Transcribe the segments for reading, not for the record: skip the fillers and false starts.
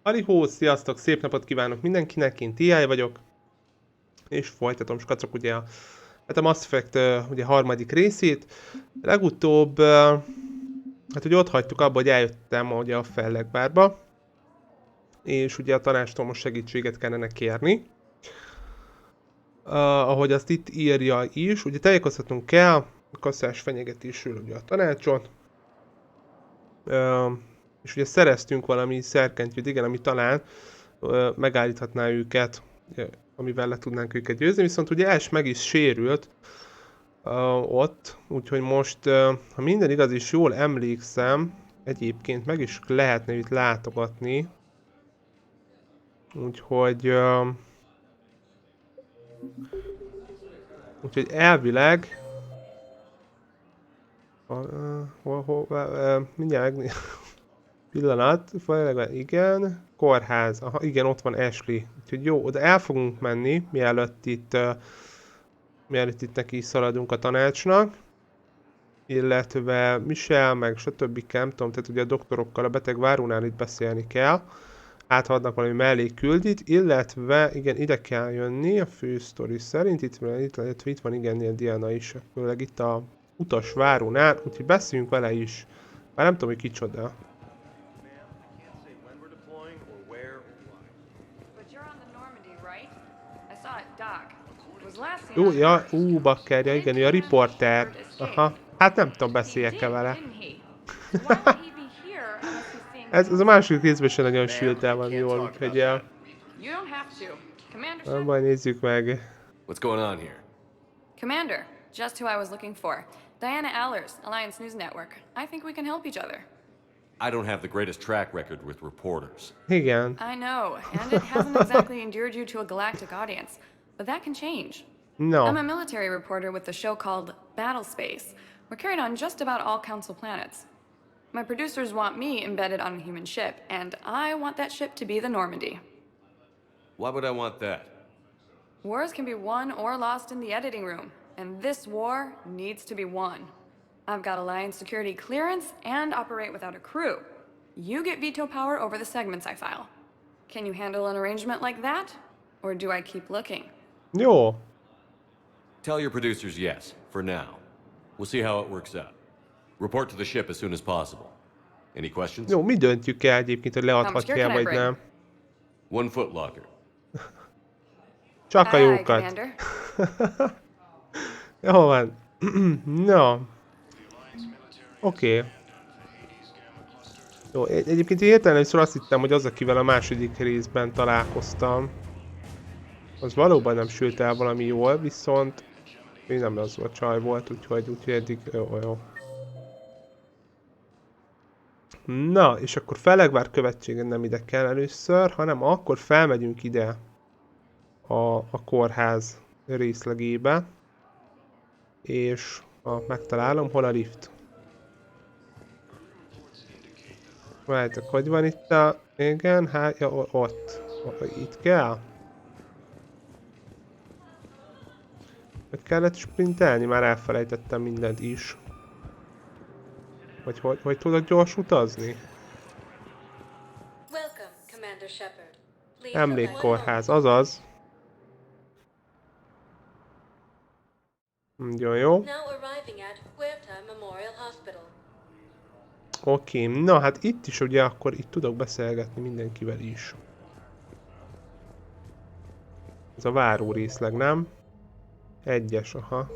Halihó, sziasztok, szép napot kívánok mindenkinek, én Teee-I vagyok, és folytatom, skacok, ugye a Mass Effect ugye harmadik részét. Legutóbb, hát ugye ott hagytuk abba, hogy eljöttem ugye a fellegbárba, és ugye a tanácstól most segítséget kellene kérni. Ahogy azt itt írja is, ugye tájékoztatnunk kell a kasszás fenyegetésről ugye a tanácsot. És ugye szereztünk valami szerkentyűt, igen, ami talán megállíthatná őket, amivel le tudnánk őket győzni, viszont ugye meg is sérült ott, úgyhogy most, ha minden igaz és jól emlékszem, egyébként meg is lehetne itt látogatni, úgyhogy elvileg mindjárt pillanat, igen, kórház, aha, igen, ott van Ashley, úgyhogy jó, oda el fogunk menni, mielőtt itt neki is szaladunk a tanácsnak, illetve Michelle, meg stb. Nem tudom, tehát ugye a doktorokkal, a beteg várónál itt beszélni kell, átadnak valami mellékküldit, illetve igen, ide kell jönni a fő sztori szerint, itt van igen, Diana is, főleg itt a utas várónál, úgyhogy beszéljünk vele is, már nem tudom, hogy kicsoda. Jó, ja, bakkerja, igen, ő a riporter. Aha, hát nem tudom, beszéljek-e vele. ez a második részben sem nagyon sült el van jól, úgyhogy majd nézzük meg. What's going on here? Commander, just who I was looking for. Diana Allers, Alliance News Network. I think we can help each other. I don't have the greatest track record with reporters. Igen. I know, and it hasn't exactly endeared you to a galactic audience, but that can change. No. I'm a military reporter with the show called Battle Space. We're carried on just about all Council planets. My producers want me embedded on a human ship, and I want that ship to be the Normandy. Why would I want that? Wars can be won or lost in the editing room, and this war needs to be won. I've got Alliance security clearance and operate without a crew. You get veto power over the segments I file. Can you handle an arrangement like that? Or do I keep looking? Jó. Tell your producers yes, for now. We'll see how it works out. Report to the ship as soon as possible. Any questions? Jó, mi döntjük el egyébként, hogy leadhatja vagy nem. One foot locker. Csak a jókat. Jó van. No. Oké. Jó, egyébként hirtelen szóval azt hittem, hogy az, akivel a második részben találkoztam, az valóban nem sült el valami jól, viszont még nem az a csaj volt, úgyhogy eddig jó. Na, és akkor Fellegvár követségen nem ide kell először, hanem akkor felmegyünk ide a kórház részlegébe, és megtalálom, hol a lift. Várjátok, hogy van itt a... Igen, hát, ja, ott. Itt kell? Hogy kellett sprintelni? Már elfelejtettem mindent is. Vagy hogy tudod gyors utazni? Emlékkórház, azaz. Nagyon jó. Oké, na hát itt is ugye akkor itt tudok beszélgetni mindenkivel is. Ez a váró részleg, nem? Egyes, aha.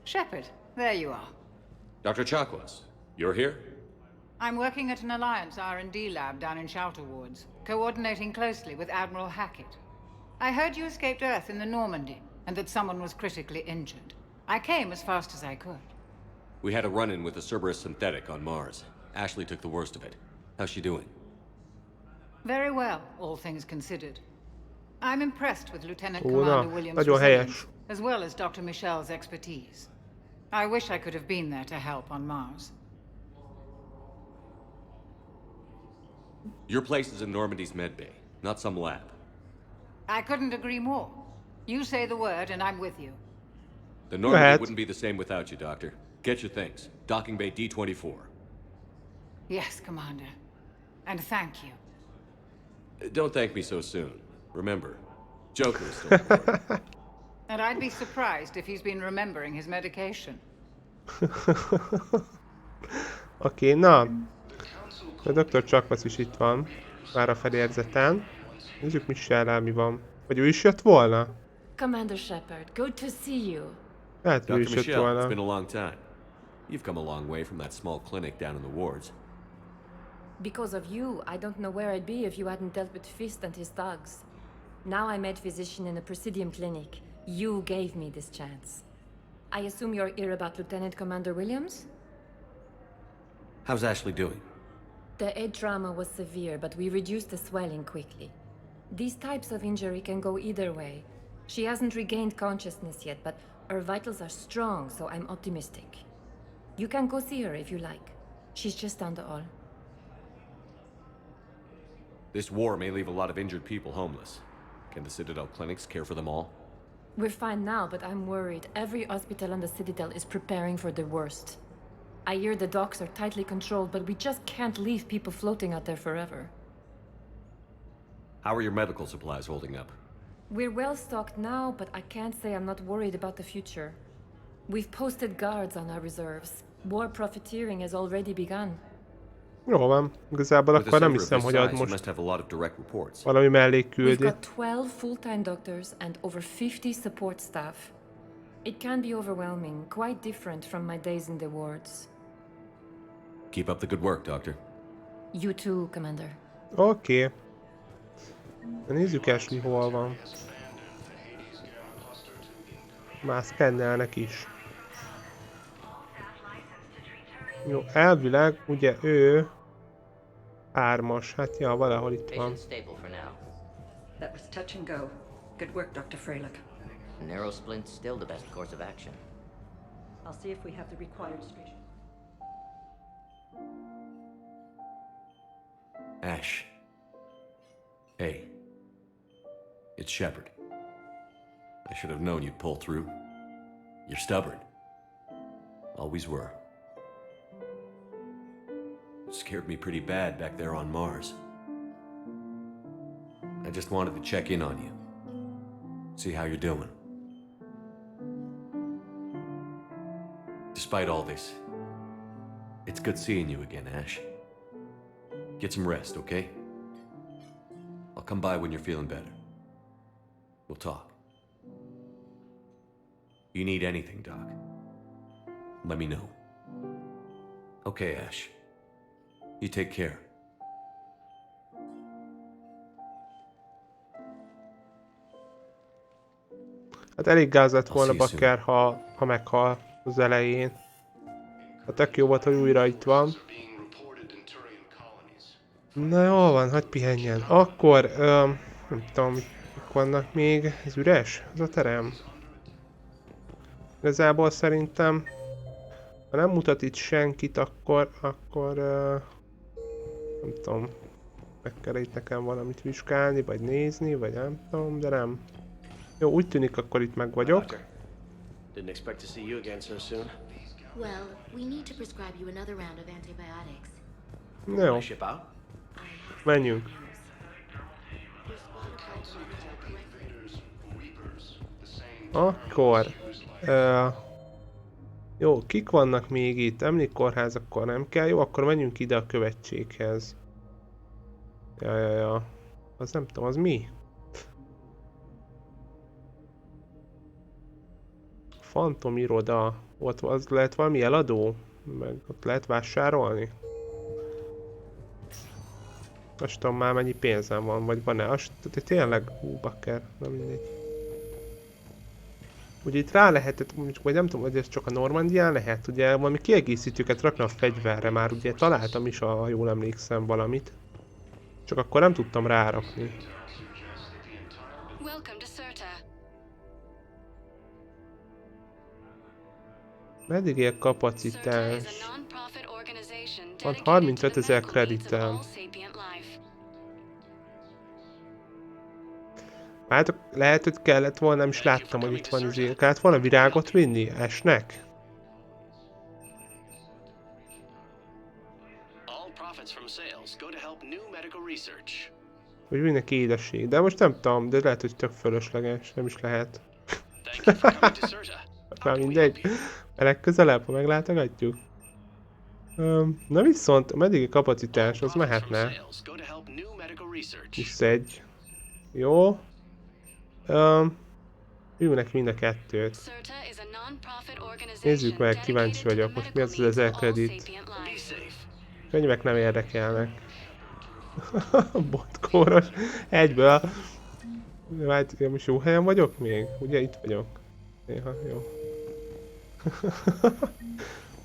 Shepard, there you are. Dr. Chakwas, you're here? I'm working at an Alliance R&D lab down in Shelter Wards, coordinating closely with Admiral Hackett. I heard you escaped Earth in the Normandy, and that someone was critically injured. I came as fast as I could. We had a run-in with a Cerberus synthetic on Mars. Ashley took the worst of it. How's she doing? Very well, all things considered. I'm impressed with Lieutenant Commander Williams' nagyon resilience, helyes. as well as Dr. Michel's expertise. I wish I could have been there to help on Mars. Your place is in Normandy's medbay, not some lab. I couldn't agree more. You say the word and I'm with you. The Normandy Jöhet. wouldn't be the same without you, Doctor. Get your things. Docking bay D-24. Yes, Commander. And thank you. Don't thank me so soon. Remember, Joker is still important. And I'd be surprised if he's been remembering his medication. Oké, na. A Dr. Csakvasz is itt van. Már a fedélzeten. Nézzük, mi van. Vagy ő is jött volna? Commander Shepard, good to see you. Hát ő Dr. is jött Michelle, it's volna. been a long time. You've come a long way from that small clinic down in the wards. Because of you, I don't know where I'd be if you hadn't dealt with Fist and his thugs. Now I'm head physician in a Presidium clinic. You gave me this chance. I assume you're here about Lieutenant Commander Williams? How's Ashley doing? The head trauma was severe, but we reduced the swelling quickly. These types of injury can go either way. She hasn't regained consciousness yet, but her vitals are strong, so I'm optimistic. You can go see her if you like. She's just down the hall. This war may leave a lot of injured people homeless. Can the Citadel clinics care for them all? We're fine now, but I'm worried. Every hospital on the Citadel is preparing for the worst. I hear the docks are tightly controlled, but we just can't leave people floating out there forever. How are your medical supplies holding up? We're well stocked now, but I can't say I'm not worried about the future. We've posted guards on our reserves. War profiteering has already begun. Jó van. Igazából With a akkor nem server of hiszem, this hogy ad size, you most must have a lot of direct reports. valami mellé We've küldi. got 12 full-time doctors and over 50 support staff. It can be overwhelming, quite different from my days in the wards. Keep up the good work, Doctor. You too, Commander. Oké. De nézzük Ashley, hol van. Már szkennelnek is. Jó, elvileg ugye ő 3-as, hát ja, valahol itt van. Patient stable for now. That was touch and go. Good work, Dr. Freilich. Narrow splint's still the best course of action. I'll see if we have the required street. Ash. Hey. It's Shepard. I should have known you'd pull through. You're stubborn. Always were. Scared me pretty bad back there on Mars. I just wanted to check in on you. See how you're doing. Despite all this, it's good seeing you again, Ash. Get some rest, okay? I'll come by when you're feeling better. We'll talk. You need anything, Doc, let me know. Okay, Ash. You take care. Hát elég gáz lett volna Bakker, ha meghal az elején. Hát tök jó volt, hogy újra itt van. Na jól van, hadd pihenjen. Akkor, nem tudom, mik vannak még. Ez üres? Ez a terem? Igazából szerintem, ha nem mutat itt senkit, akkor nem tudom, meg kell itt nekem valamit vizsgálni, vagy nézni, vagy nem tudom, de nem. Jó, úgy tűnik, akkor itt meg vagyok. Didn't expect to see you again so soon. Well, we need to prescribe you another round of antibiotics. Jó, I ship out? menjünk. Akkor... jó, kik vannak még itt? Emlékkórház akkor nem kell. Jó, akkor menjünk ide a követséghez. Ja. Az nem tudom, az mi? Fantom iroda. Ott az lehet valami eladó? Meg ott lehet vásárolni? Azt tudom már mennyi pénzem van, vagy van-e? Azt tényleg, Bakker, nem mindegy. Ugye itt rá lehetett, vagy nem tudom, hogy ez csak a Normandián lehet, ugye valami kiegészítőket rakna a fegyverre, már ugye találtam is, ha jól emlékszem valamit. Csak akkor nem tudtam rárakni. Meddig ér kapacitás? Van 35 000 kreditem. Hát lehet, hogy kellett volna, nem is láttam, hogy itt van izé. Kellett volna virágot vinni? Esnek? Vagy vinnek édesség. De most nem tudom, de lehet, hogy tök fölösleges. Nem is lehet. Már mindegy. Legközelebb, ha meglátogatjuk. Na viszont a meddigi kapacitás, az mehetne. Plusz egy. Jó. Ülnek mind a kettőt. Nézzük meg, kíváncsi vagyok. Most mi az 1000 kredit? Könyvek nem érdekelnek. Botkóros. Egyből. Hát, én most jó helyen vagyok még? Ugye itt vagyok. Néha, jó.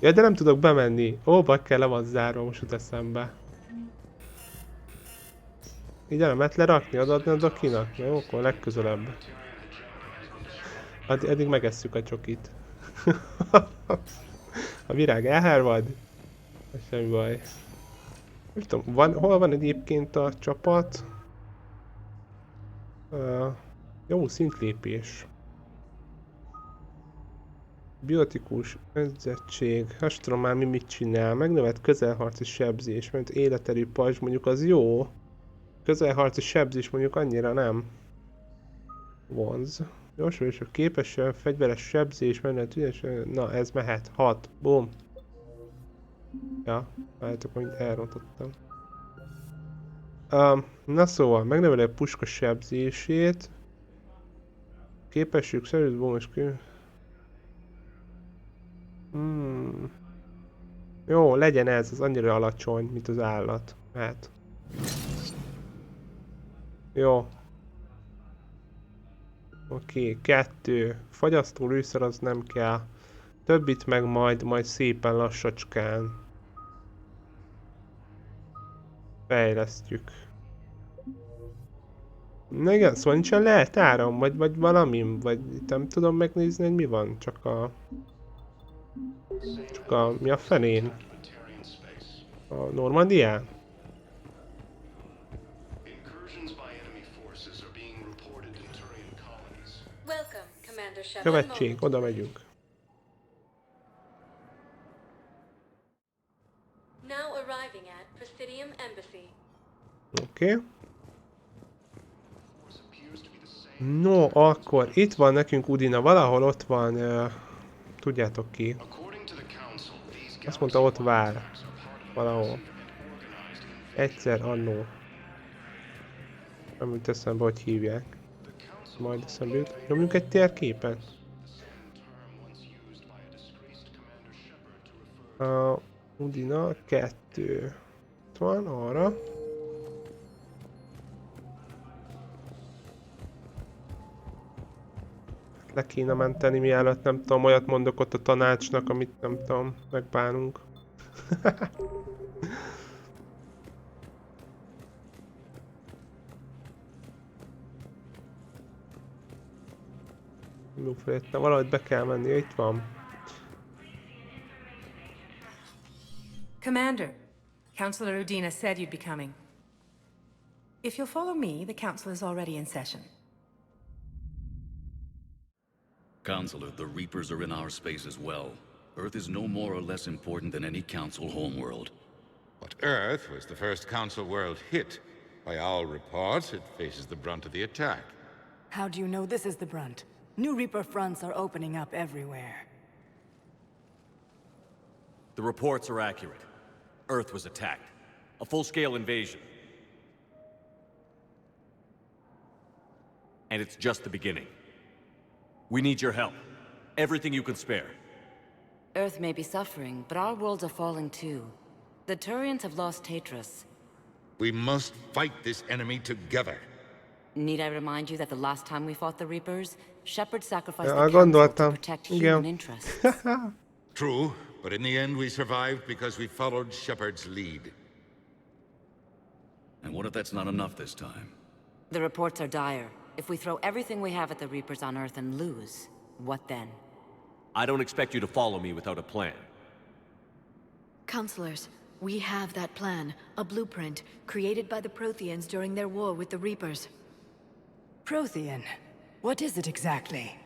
Ja, de nem tudok bemenni. Ó, bakker, le van zárva, most jut eszembe. Így el nem lehet lerakni, adni a dokinak? Jó, akkor legközelebb. Eddig megesszük a csokit. A virág elhárvad? Semmi baj. Nem tudom, hol van egyébként a csapat? Jó, szintlépés. Biotikus edzettség. Hát tudom már mi mit csinál. Megnövelt közelharci sebzés, mert életerő pajzs mondjuk az jó. Közelharci sebzés mondjuk annyira nem. Vonz. Gyorsan és a képesen, fegyveres sebzés, menet ügyesen. Na ez mehet. 6. Boom. Ja, várjátok, hogy elrontottam. Na szóval, megnöveli a puska sebzését. Képesség, szerint bónus kő. Jó, legyen ez, az annyira alacsony, mint az állat. Hát. Jó. Oké, 2. Fagyasztó lőszer az nem kell. Többit meg majd szépen lassacskán fejlesztjük. Na igen, szóval nincsen lehet áram, vagy valamim, vagy nem tudom megnézni, hogy mi van, csak a mi a fenén? A Normandián? Követség, oda megyünk. Oké. No, akkor itt van nekünk Udina, valahol ott van, tudjátok ki. Azt mondta, ott vár. Valahol. Egyszer annó. Nem jut eszembe, hogy hívják. Majd eszembe jut. Nyomjunk egy térképet. Udina 2. Itt van, arra. Le kéne menteni, mielőtt nem tudom, olyat mondok ott a tanácsnak, amit nem tudom, megbánunk. Valahogy be kell menni, itt van. Commander, Councillor Udina said you'd be coming. If you'll follow me, the council is already in session. Counselor, the Reapers are in our space as well. Earth is no more or less important than any Council homeworld. But Earth was the first Council world hit. By all reports, it faces the brunt of the attack. How do you know this is the brunt? New Reaper fronts are opening up everywhere. The reports are accurate. Earth was attacked. A full-scale invasion. And it's just the beginning. We need your help. Everything you can spare. Earth may be suffering, but our worlds are falling too. The Turians have lost Tetris. We must fight this enemy together. Need I remind you that the last time we fought the Reapers, Shepard sacrificed the Council to protect human interests. True, but in the end we survived because we followed Shepard's lead. And what if that's not enough this time? The reports are dire. If we throw everything we have at the Reapers on Earth and lose, what then? I don't expect you to follow me without a plan. Counselors, we have that plan. A blueprint, created by the Protheans during their war with the Reapers. Prothean. What is it exactly?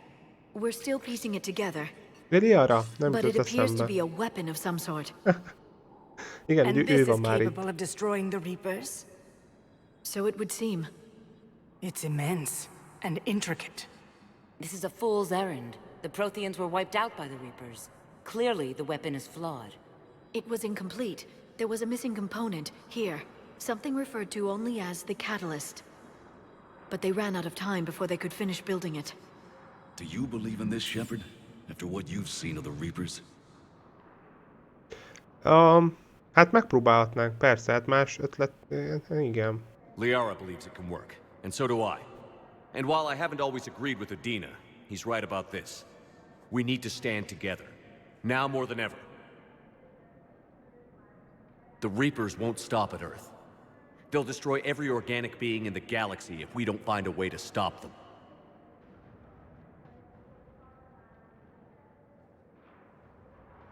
We're still piecing it together. Arra? Nem But it jutott appears to eszembe. be a weapon of some sort. Igen, And ő this van is már itt. capable of destroying the Reapers? So it would seem. It's immense and intricate. This is a fool's errand. The Protheans were wiped out by the Reapers. Clearly, the weapon is flawed. It was incomplete. There was a missing component, here. Something referred to only as the catalyst. But they ran out of time before they could finish building it. Do you believe in this, Shepard? After what you've seen of the Reapers? Hát megpróbálhatnánk, persze, hát más ötlet, igen. Liara believes it can work, and so do I. And while I haven't always agreed with Udina, he's right about this. We need to stand together, now more than ever. The Reapers won't stop at Earth. They'll destroy every organic being in the galaxy if we don't find a way to stop them.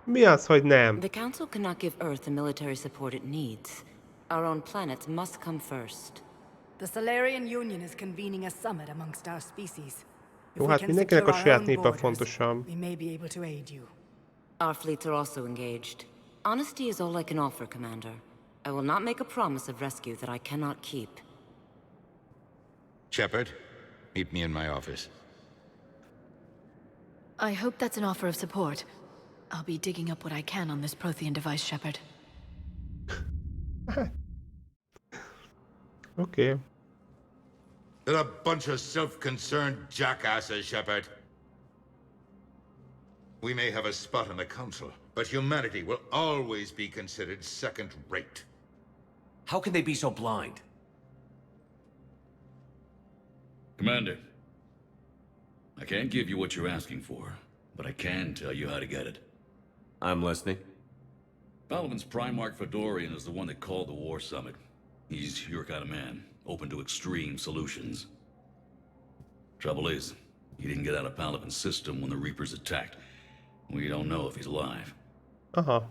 Mi az, hogy nem? The Council cannot give Earth the military support it needs. Our own planets must come first. The Solarian Union is convening a summit amongst our species. If Jó, we hát can mindenkinek a secure our saját own népe borders, fontosabb. we may be able to aid you. Our fleets are also engaged. Honesty is all I can offer, Commander. I will not make a promise of rescue that I cannot keep. Shepard, meet me in my office. I hope that's an offer of support. I'll be digging up what I can on this Prothean device, Shepard. Okay. They're a bunch of self-concerned jackasses, Shepard. We may have a spot on the Council, but humanity will always be considered second-rate. How can they be so blind? Commander, I can't give you what you're asking for, but I can tell you how to get it. I'm listening. Palaven's Primarch Fedorian is the one that called the War Summit. He's your kind of man, open to extreme solutions. Trouble is, he didn't get out of Palaven's system when the Reapers attacked. We don't know if he's alive. Aha.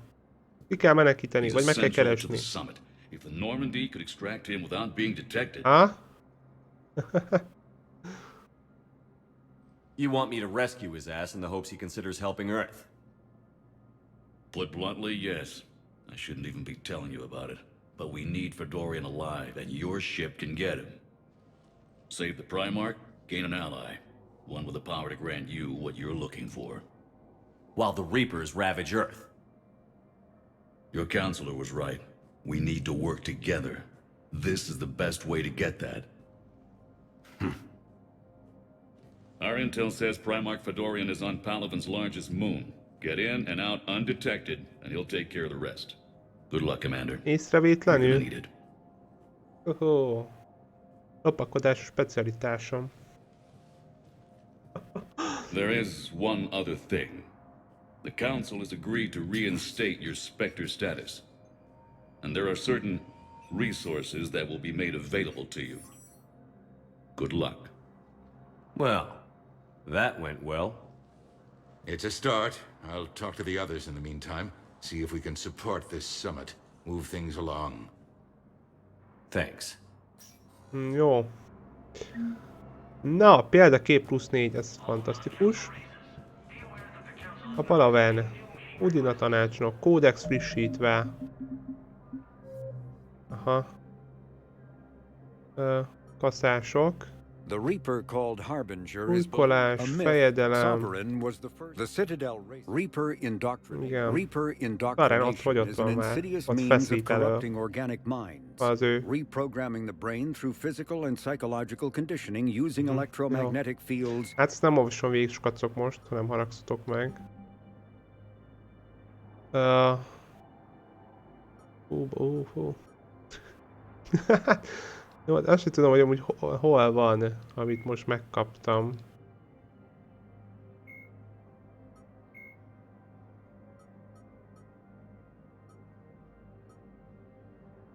Ki kell menekíteni, vagy meg kell Essential to keresni. the summit. If the Normandy could extract him without being detected... You want me to rescue his ass in the hopes he considers helping Earth? Put bluntly, yes. I shouldn't even be telling you about it. But we need Fedorian alive, and your ship can get him. Save the Primarch, gain an ally. One with the power to grant you what you're looking for. While the Reapers ravage Earth. Your counselor was right. We need to work together. This is the best way to get that. Our intel says Primarch Fedorian is on Palaven's largest moon. Get in and out undetected, and he'll take care of the rest. Good luck, Commander. Észrevétlenül. Lopakodás specialitásom. There is one other thing. The Council has agreed to reinstate your Spectre status. And there are certain resources that will be made available to you. Good luck. Well, that went well. It's a start. I'll talk to the others in the meantime. See if we can support this summit. Move things along. Thanks. Jó. Na, példakép +4, ez fantasztikus. A Palaven. Udina tanácsnok, kódex frissítve. Aha. Kaszások. The Reaper called Harbinger is Újkolás, a myth. fejedelem. Sovereign was the first. The Citadel race. Reaper indoctrination. Igen. Reaper Várjál, ott hogy indoctrination ott is van an már. insidious Ott means of feszít elő. corrupting organic minds. Az ő. Reprogramming the brain through physical and psychological conditioning using electromagnetic fields. Hát ezt nem olvasom végig skacok most, hanem haragszatok meg. Jó, azt sem tudom, hogy amúgy hol van, amit most megkaptam.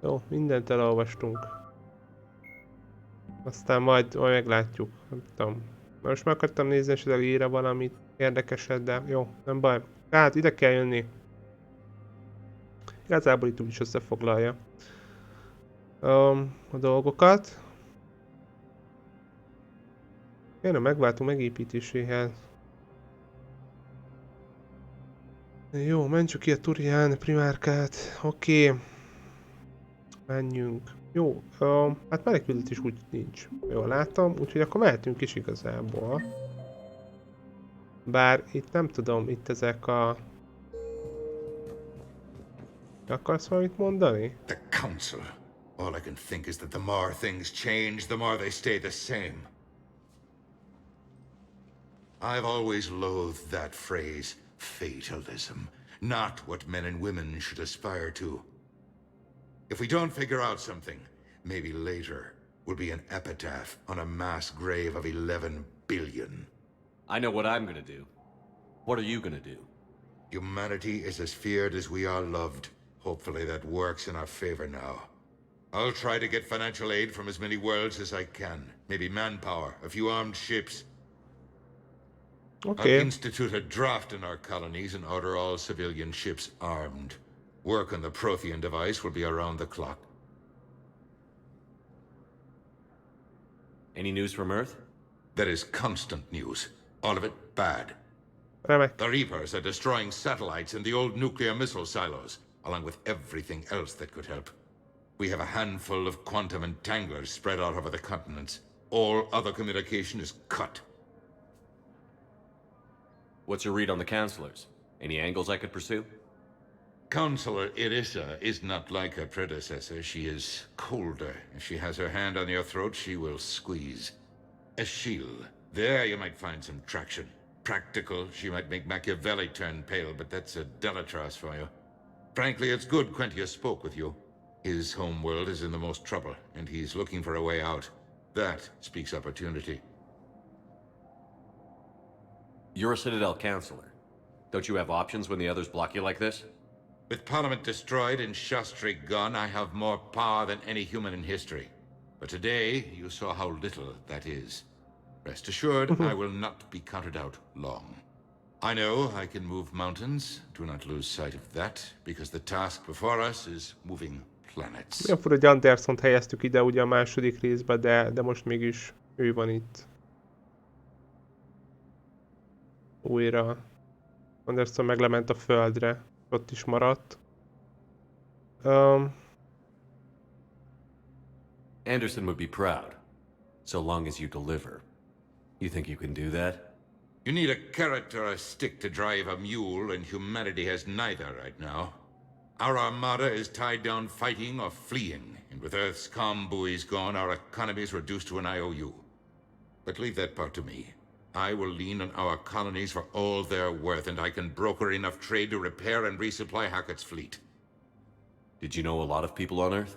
Jó, mindent elolvastunk. Aztán majd meglátjuk, nem tudom. Most meg akartam nézni, esetleg ír valamit érdekeset, de jó, nem baj. Hát ide kell jönni. Igazából itt úgyis összefoglalja a dolgokat. Én a megváltó megépítéséhez. Jó, mentsük ki a Turián primárkát. Oké. Menjünk. Jó, hát menekülés úgy nincs. Jól láttam, úgyhogy akkor mehetünk is igazából. Bár itt nem tudom, itt ezek a... Akarsz valamit mondani? The Council. All I can think is that the more things change, the more they stay the same. I've always loathed that phrase, fatalism. Not what men and women should aspire to. If we don't figure out something, maybe later will be an epitaph on a mass grave of 11 billion. I know what I'm gonna do. What are you gonna do? Humanity is as feared as we are loved. Hopefully that works in our favor now. I'll try to get financial aid from as many worlds as I can. Maybe manpower, a few armed ships. Okay. I'll institute a draft in our colonies and order all civilian ships armed. Work on the Prothean device will be around the clock. Any news from Earth? There is constant news. All of it bad. Remek. The Reapers are destroying satellites and the old nuclear missile silos, along with everything else that could help. We have a handful of quantum entanglers spread out over the continents. All other communication is cut. What's your read on the counselors? Any angles I could pursue? Counselor Irissa is not like her predecessor. She is colder. If she has her hand on your throat, she will squeeze. Eschil. There you might find some traction. Practical, she might make Machiavelli turn pale, but that's a Delatras for you. Frankly, it's good Quentius spoke with you. His home world is in the most trouble, and he's looking for a way out. That speaks opportunity. You're a Citadel counselor. Don't you have options when the others block you like this? With Parliament destroyed and Shastri gone, I have more power than any human in history. But today, you saw how little that is. Rest assured, I will not be counted out long. I know I can move mountains. Do not lose sight of that, because the task before us is moving planets. Mi a fura, hogy Andersont helyeztük ide ugye a második részbe, de most mégis ő van itt. Újra. Anderson meglement a földre. Ott is maradt. Anderson would be proud, so long as you deliver. You think you can do that? You need a carrot or a stick to drive a mule, and humanity has neither right now. Our armada is tied down fighting or fleeing, and with Earth's calm buoys gone, our economy is reduced to an IOU. But leave that part to me. I will lean on our colonies for all they're worth, and I can broker enough trade to repair and resupply Hackett's fleet. Did you know a lot of people on Earth?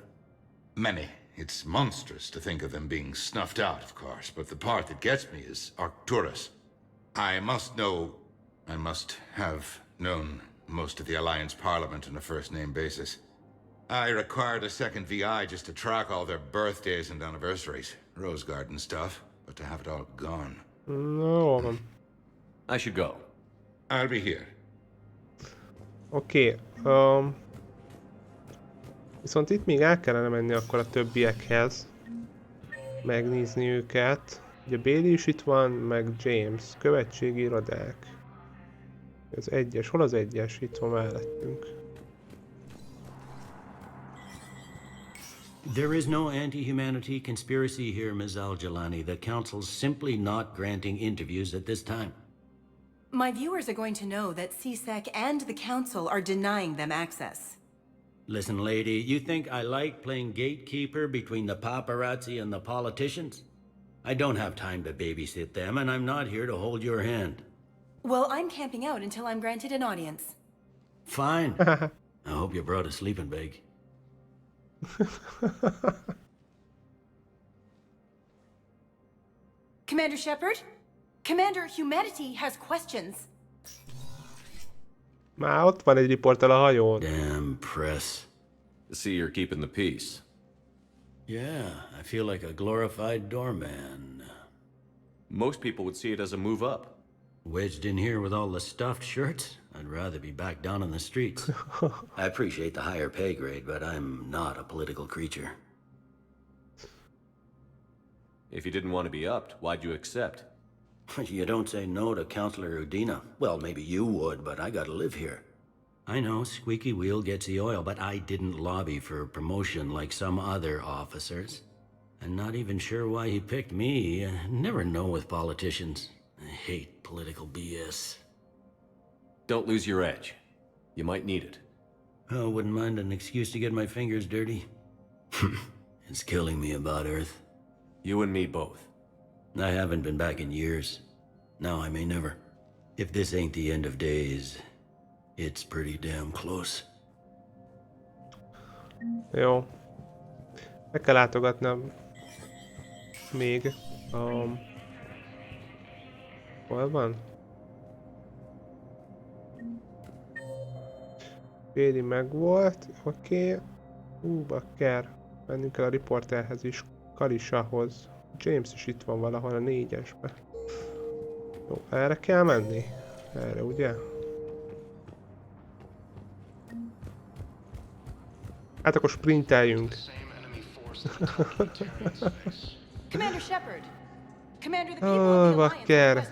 Many. It's monstrous to think of them being snuffed out, of course, but the part that gets me is Arcturus. I must have known most of the Alliance Parliament on a first-name basis. I required a second VI just to track all their birthdays and anniversaries. Rose Garden stuff, but to have it all gone. No. I should go. I'll be here. Oké. Viszont itt még el kellene menni akkor a többiekhez. Megnézni őket. Ugye Bailey is itt van, meg James. Követségi irodák. Az egyes. Hol az egyes? Itt van mellettünk. There is no anti-humanity conspiracy here, Ms. Al-Jalani. The Council's simply not granting interviews at this time. My viewers are going to know that CSEC and the Council are denying them access. Listen, lady, you think I like playing gatekeeper between the paparazzi and the politicians? I don't have time to babysit them, and I'm not here to hold your hand. Well, I'm camping out until I'm granted an audience. Fine. I hope you brought a sleeping bag. Commander Shepard? Commander, humanity has questions. Már ott van egy riporter a hajón. Damn press. To see you're keeping the peace. Yeah, I feel like a glorified doorman. Most people would see it as a move up. Wedged in here with all the stuffed shirts? I'd rather be back down in the streets. I appreciate the higher pay grade, but I'm not a political creature. If you didn't want to be upped, why'd you accept? You don't say no to Counselor Udina. Well, maybe you would, but I gotta live here. I know, squeaky wheel gets the oil, but I didn't lobby for promotion like some other officers. And not even sure why he picked me. Never know with politicians. I hate political BS. Don't lose your edge. You might need it. Oh, wouldn't mind an excuse to get my fingers dirty. It's killing me about Earth. You and me both. I haven't been back in years. Now I may never. If this ain't the end of days, it's pretty damn close. Jó. Meg kell látogatnom még. Hol van? Pédi megvolt, oké. Bakker. Mennünk kell a riporterhez is, Karisahoz. James is itt van valahol a 4-esbe. Jó, erre kell menni? Erre, ugye? Hát akkor sprinteljünk. Commander Shepard. Commander, the people of the Bakker.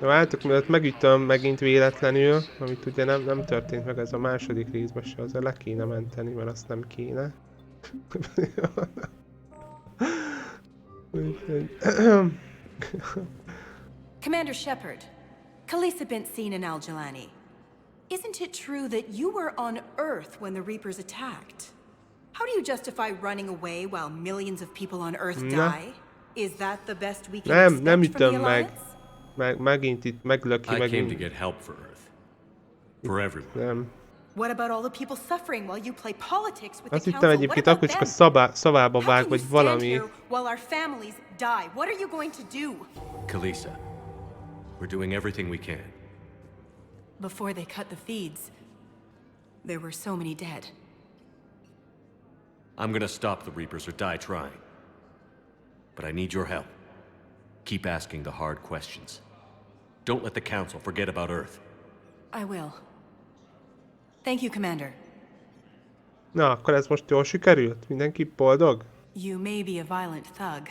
Jó, álltok, mielőtt megütöm megint véletlenül, amit ugye nem történt meg ez a második részben se, azért le kéne menteni, mert azt nem kéne. Commander Shepard, Khaleesa bint seen in Al-Jalani. Isn't it true that you were on Earth when the Reapers attacked? How do you justify running away while millions of people on Earth die? Is that the best we can expect Nem from the ütöm meg. Alliance? Megint itt meglöki I megint. came to get help for Earth. For everyone. Nem. What about all the people suffering while you play politics with Azt the hittem council? egyébként What akkor about csak a them? szavába How vág, can vagy you stand valami. here while our families die? What are you going to do? Khaleesa, we're doing everything we can. Before they cut the feeds, there were so many dead. I'm gonna stop the Reapers or die trying. But I need your help. Keep asking the hard questions. Don't let the Council forget about Earth. I will. Thank you, Commander. Na, akkor ez most jól sikerült? Mindenki boldog? You may be a violent thug.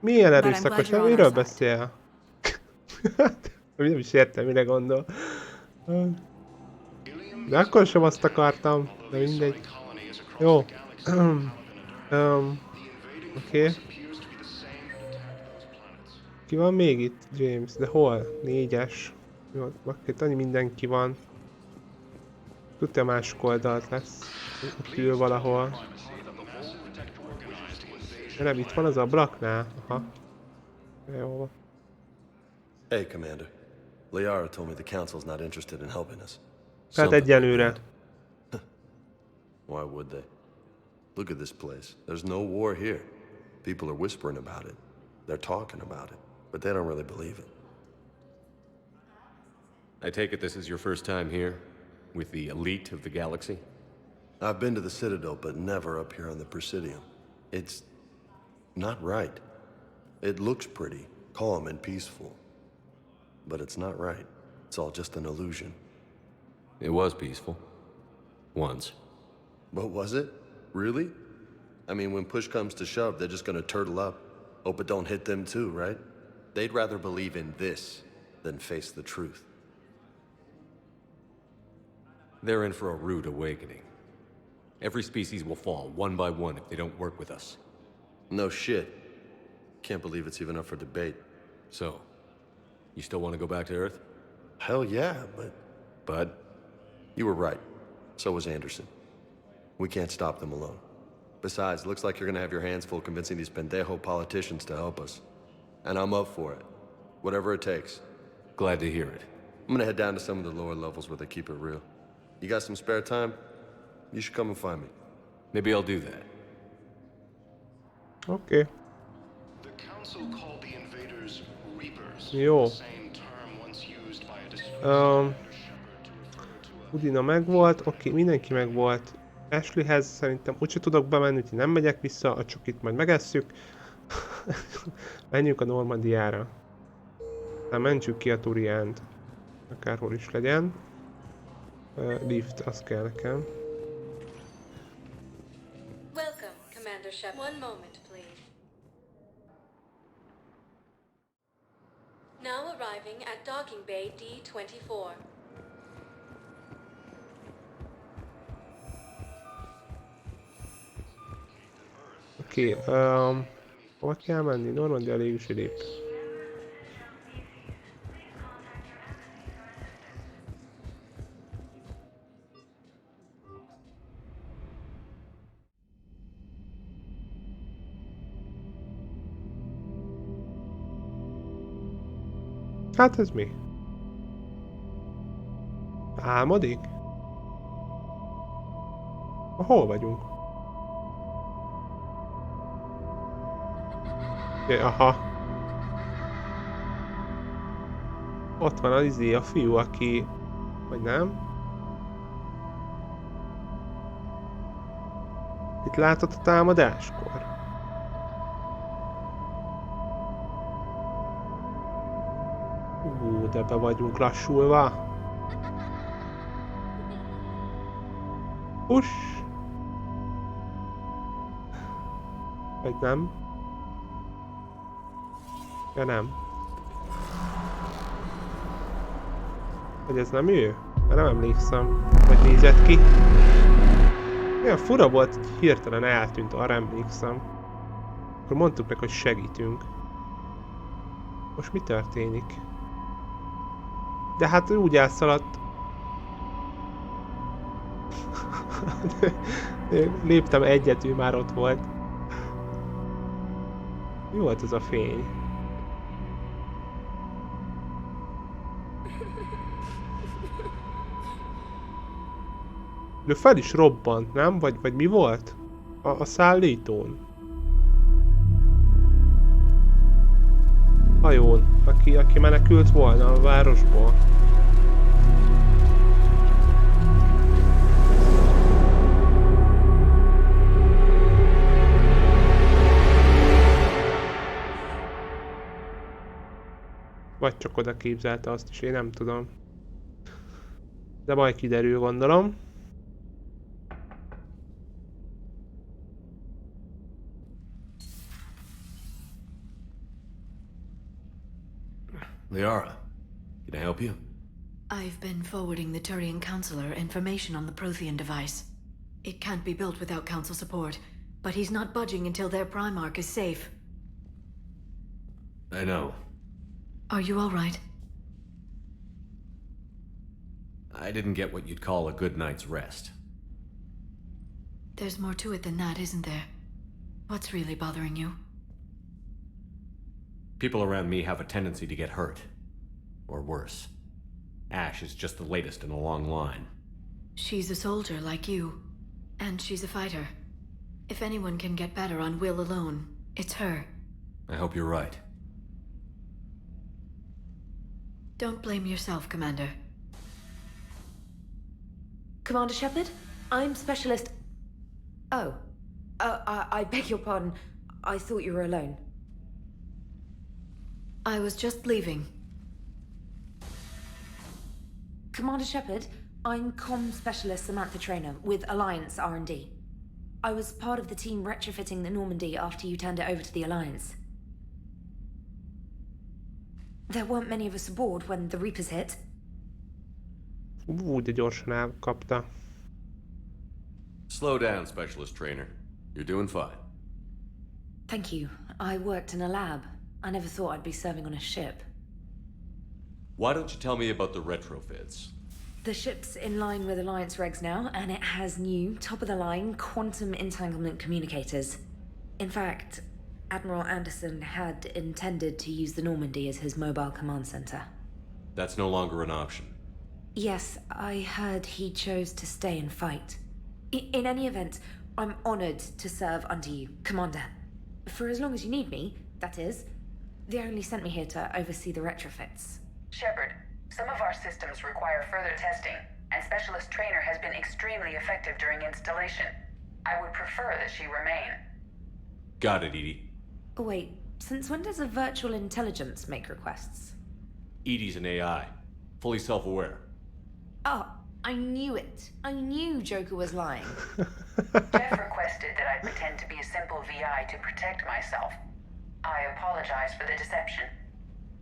Milyen but I'm erőszakos? glad you're on Miről our side. beszél? Nem is értem, mire gondol. De akkor sem azt akartam, de mindegy. Jó. Oké. Ki van még itt? James, de hol? 4-es. Jó, itt annyi mindenki van. Tudja, másik oldalt lesz. Ott ül valahol. De nem, itt van az ablaknál. Aha. Jó van. Hey, Commander. Liara told me the Council's not interested in helping us. Tehát egyelőre. Why would they? Look at this place. There's no war here. People are whispering about it. They're talking about it, but they don't really believe it. I take it this is your first time here? With the elite of the galaxy? I've been to the Citadel, but never up here on the Presidium. It's not right. It looks pretty, calm and peaceful. But it's not right. It's all just an illusion. It was peaceful. Once. But was it? Really? I mean, when push comes to shove, they're just gonna turtle up. Hope it don't hit them too, right? They'd rather believe in this than face the truth. They're in for a rude awakening. Every species will fall, one by one, if they don't work with us. No shit. Can't believe it's even up for debate. So, you still want to go back to Earth? Hell yeah, but... Bud? You were right. So was Anderson. We can't stop them alone. Besides, looks like you're gonna have your hands full convincing these pendejo politicians to help us. And I'm up for it. Whatever it takes. Glad to hear it. I'm gonna head down to some of the lower levels where they keep it real. You got some spare time? You should come and find me. Maybe I'll do that. Okay. The Council called the invaders Reapers. Jó. Udina megvolt, oké, mindenki megvolt. Ashleyhez szerintem úgyse tudok bemenni, úgyhogy nem megyek vissza, a csokit majd megesszük. Menjünk a Normandiára. Tehát mentsük ki a Turiánt. Akárhol is legyen. Lift, az kell nekem. Welcome, Commander Shepard. One moment, please. Now arriving at docking bay D24. Oké, hova kell menni? Normandia légüsi lép. Hát ez mi? Álmodik? Hol vagyunk? Aha. Ott van az a fiú, aki... Vagy nem? Itt látod a támadáskor? De be vagyunk lassulva. Push! Vagy nem? Ja nem. Vagy ez nem ő? Mert nem emlékszem, hogy nézett ki. Olyan fura volt, hogy hirtelen eltűnt, arra emlékszem. Akkor mondtuk neki, hogy segítünk. Most mi történik? De hát úgy elszaladt. Léptem egyet, ő már ott volt. Mi volt ez a fény? De fel is robbant, nem? Vagy mi volt? A szállítón? Hajón, aki menekült volna a városból. Vagy csak oda képzelte azt is, én nem tudom. De majd kiderül, gondolom. Liara, can I help you? I've been forwarding the Turian Counselor information on the Prothean device. It can't be built without Council support, but he's not budging until their Primarch is safe. I know. Are you all right? I didn't get what you'd call a good night's rest. There's more to it than that, isn't there? What's really bothering you? People around me have a tendency to get hurt. Or worse. Ash is just the latest in a long line. She's a soldier like you. And she's a fighter. If anyone can get better on will alone, it's her. I hope you're right. Don't blame yourself, Commander. Commander Shepard, I'm Specialist... Oh. I beg your pardon. I thought you were alone. I was just leaving. Commander Shepard, I'm Comm Specialist Samantha Traynor with Alliance R&D. I was part of the team retrofitting the Normandy after you turned it over to the Alliance. There weren't many of us aboard when the Reapers hit. De gyorsan elkapta. Slow down, Specialist Trainer. You're doing fine. Thank you. I worked in a lab. I never thought I'd be serving on a ship. Why don't you tell me about the retrofits? The ship's in line with Alliance regs now, and it has new, top-of-the-line, quantum entanglement communicators. In fact, Admiral Anderson had intended to use the Normandy as his mobile command center. That's no longer an option. Yes, I heard he chose to stay and fight. In any event, I'm honored to serve under you, Commander. For as long as you need me, that is. They only sent me here to oversee the retrofits. Shepard, some of our systems require further testing, and Specialist Trainer has been extremely effective during installation. I would prefer that she remain. Got it, Edie. Wait, since when does a virtual intelligence make requests? Edie's an AI, fully self-aware. Oh, I knew it. I knew Joker was lying. Jeff requested that I pretend to be a simple VI to protect myself. I apologize for the deception.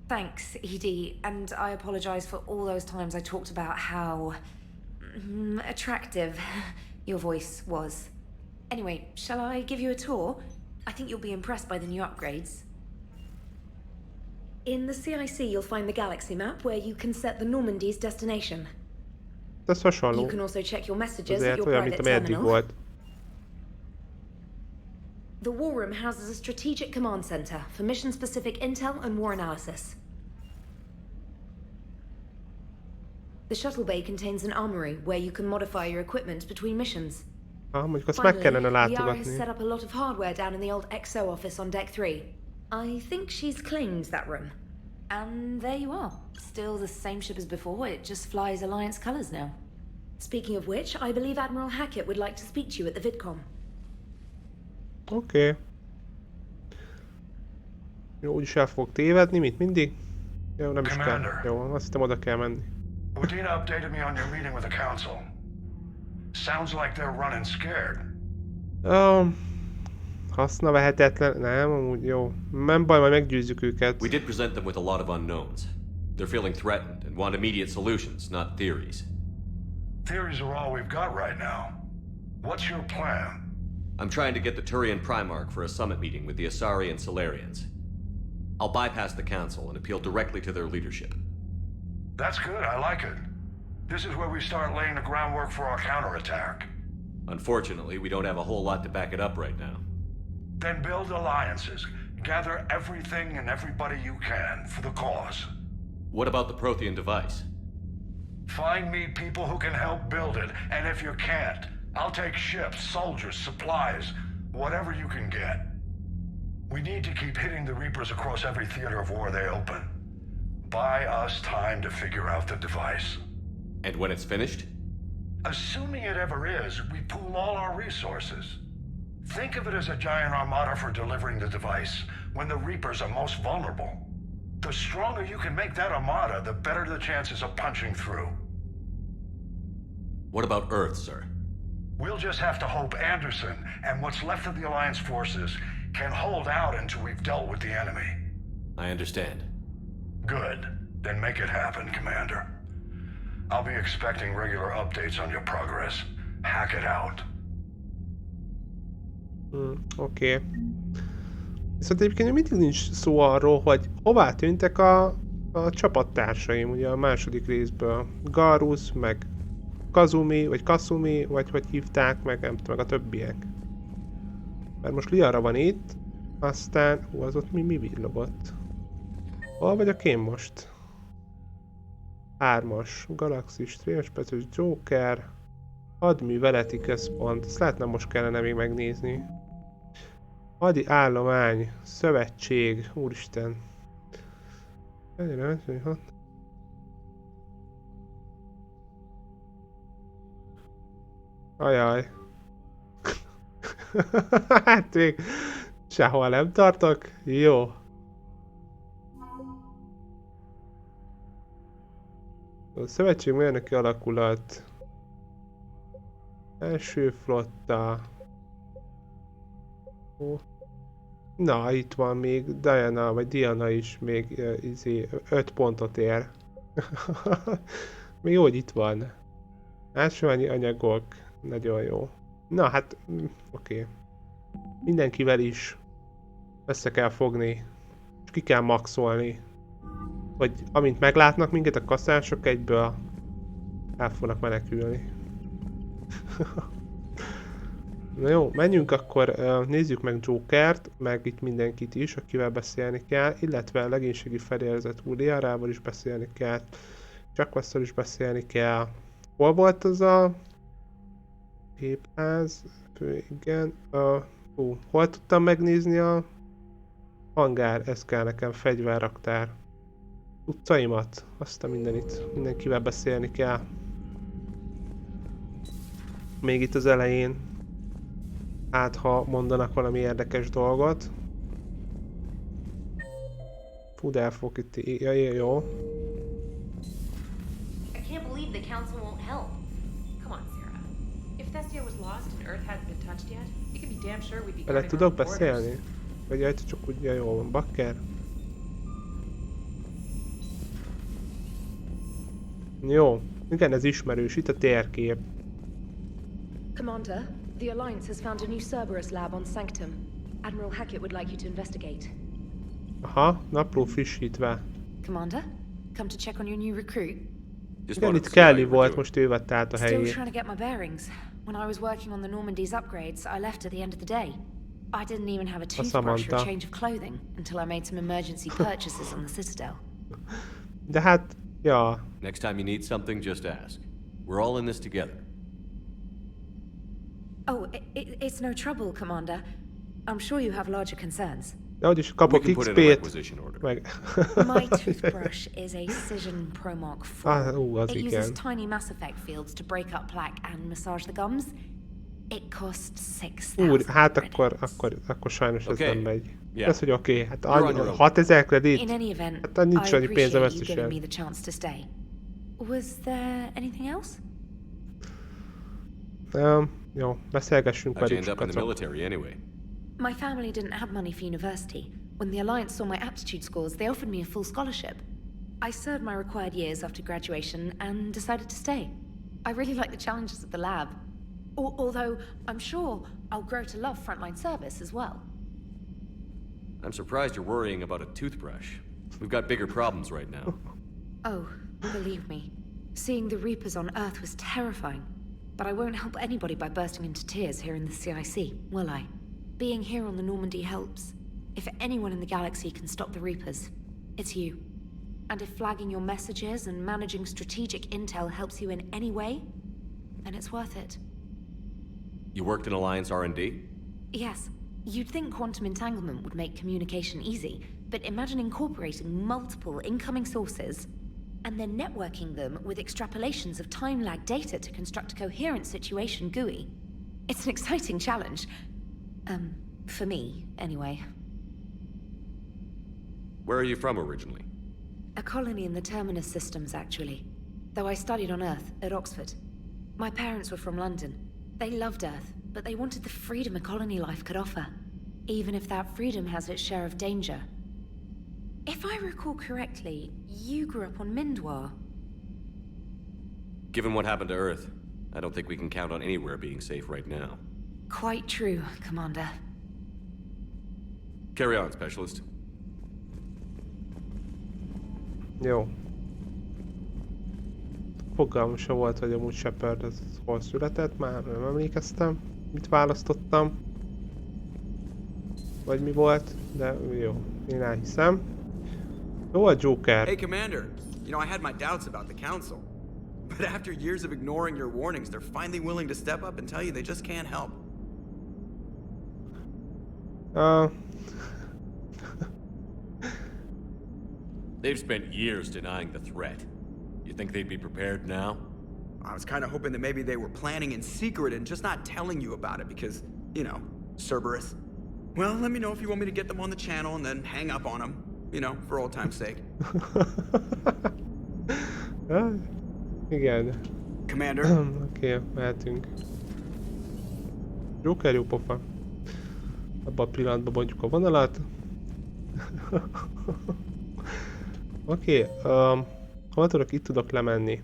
Thanks, Edie, and I apologize for all those times I talked about how attractive your voice was. Anyway, shall I give you a tour? I think you'll be impressed by the new upgrades. In the CIC, you'll find the galaxy map where you can set the Normandy's destination. Ez hasonló. You can also check your messages at Azért your olyan, mint private ami eddig terminal. volt. The War Room houses a strategic command center for mission-specific intel and war analysis. The shuttle bay contains an armory where you can modify your equipment between missions. Mondjuk azt meg kellene Liara has látogatni. set up a lot of hardware down in the old XO office on Deck 3. I think she's claimed that room. And there you are. Still the same ship as before, it just flies Alliance colors now. Speaking of which, I believe Admiral Hackett would like to speak to you at the VidCon. Oké. Jó, úgyis el fogok tévedni, mint mindig. Jó, nem is kell. Jó, azt hittem oda kell menni. Udina updated me on your meeting with the council. Sounds like they're running scared. Hasznavehetetlen, nem, amúgy jó. Nem baj, majd meggyőzzük őket. We did present them with a lot of unknowns. They're feeling threatened and want immediate solutions, not theories. Theories are all we've got right now. What's your plan? I'm trying to get the Turian Primarch for a summit meeting with the Asari and Solarians. I'll bypass the council and appeal directly to their leadership. That's good, I like it. This is where we start laying the groundwork for our counterattack. Unfortunately, we don't have a whole lot to back it up right now. Then build alliances. Gather everything and everybody you can for the cause. What about the Prothean device? Find me people who can help build it, and if you can't, I'll take ships, soldiers, supplies, whatever you can get. We need to keep hitting the Reapers across every theater of war they open. Buy us time to figure out the device. And when it's finished? Assuming it ever is, we pool all our resources. Think of it as a giant armada for delivering the device when the Reapers are most vulnerable. The stronger you can make that armada, the better the chances of punching through. What about Earth, sir? We'll just have to hope Anderson and what's left of the Alliance forces can hold out until we've dealt with the enemy. I understand. Good. Then make it happen, Commander. I'll be expecting regular updates on your progress. Hack it out. Oké. Viszont egyébként mindig nincs szó arról, hogy hová tűntek a csapattársaim, ugye a második részből. Garus, meg Kazumi, vagy Kasumi, vagy hogy hívták, meg a többiek. Mert most Liara van itt, aztán... az ott mi villogott? Hol vagyok én most? 3-as, Galaxis, Tréspecős, Joker, hadműveleti központ, ezt lehetne most kellene még megnézni. Hadi állomány, szövetség, úristen. Ajaj. Hát még sehol nem tartok. Jó. A szövetség mérnöki alakulat. Első flotta. Na, itt van még Diana, vagy Diana is még 5 pontot ér. Még jó, hogy itt van. Ásványi anyagok. Nagyon jó. Na hát, oké. Mindenkivel is össze kell fogni, és ki kell maxolni. Hogy amint meglátnak minket a kasszások, egyből el fognak menekülni. Na jó, menjünk akkor, nézzük meg Jokert, meg itt mindenkit is, akivel beszélni kell, illetve a legénységi fedélzet Liarával is beszélni kell, Jackasszal is beszélni kell. Hol volt az a képház? Igen. Hol tudtam megnézni a hangár? Ez kell nekem, fegyverraktár. Utcaimat, azt a mindenkivel beszélni kell. Még itt az elején. Hát ha mondanak valami érdekes dolgot. Fú, de elfog itt. Ja, jó. I can't believe the council won't help. Come on, Sarah. If Thessia was lost and Earth hadn't been touched yet, you can be damn sure we'd be Vele tudok beszélni? Vagy jaj, csak úgy, ja, jó van, bakker. Jó. Igen, ez ismerős. Itt a térkép. Commander, the Alliance has found a new Cerberus lab on Sanctum. Admiral Hackett would like you to investigate. Aha, napló frissítve. Commander, come to check on your new recruit. Igen, itt Kelly volt, most ő vett át a Still helyét. trying to get my bearings. When I was working on the Normandy's upgrades, I left at the end of the day. I didn't even have a toothbrush or a change of clothing until I made some emergency purchases on the Citadel. De hát, ja. Next time you need something, just ask. We're all in this together. Oh, it's no trouble, Commander. I'm sure you have larger concerns. De hogy is kapok XP-t, meg... My toothbrush is a Cision Pro Mark IV. It uses tiny Mass Effect fields to break up plaque and massage the gums. It costs 6,000. Úr, hát akkor sajnos ez nem megy. Ez, hogy oké, hát 6000 kredit. Hát nincs annyi pénzem ezt is el. Was there anything else? Jó, beszélgessünk velük. My family didn't have money for university. When the Alliance saw my aptitude scores, they offered me a full scholarship. I served my required years after graduation and decided to stay. I really like the challenges of the lab. Although, I'm sure I'll grow to love frontline service as well. I'm surprised you're worrying about a toothbrush. We've got bigger problems right now. Oh, believe me. Seeing the Reapers on Earth was terrifying. But I won't help anybody by bursting into tears here in the CIC, will I? Being here on the Normandy helps. If anyone in the galaxy can stop the Reapers, it's you. And if flagging your messages and managing strategic intel helps you in any way, then it's worth it. You worked in Alliance R&D? Yes. You'd think quantum entanglement would make communication easy, but imagine incorporating multiple incoming sources and then networking them with extrapolations of time-lag data to construct a coherent situation GUI. It's an exciting challenge. For me, anyway. Where are you from originally? A colony in the Terminus systems, actually. Though I studied on Earth, at Oxford. My parents were from London. They loved Earth, but they wanted the freedom a colony life could offer. Even if that freedom has its share of danger. If I recall correctly, you grew up on Mindwar. Given what happened to Earth, I don't think we can count on anywhere being safe right now. Quite true, Commander. Carry on, Specialist. Jó. Fogalmam sem volt, hogy amúgy Shepard ez hol született, már nem emlékeztem, mit választottam. Vagy mi volt, de jó, én elhiszem. Jó a Joker. Hey Commander, you know I had my doubts about the Council. But after years of ignoring your warnings, they're finally willing to step up and tell you they just can't help. They've spent years denying the threat. You think they'd be prepared now? I was kind of hoping that maybe they were planning in secret and just not telling you about it because, you know, Cerberus. Well, let me know if you want me to get them on the channel and then hang up on them, you know, for old time's sake. Igen. Commander. Oké, mehetünk. Joker jó pofa. Abban a pillanatban bontjuk a vonalat. Oké, hol tudok? Itt tudok lemenni.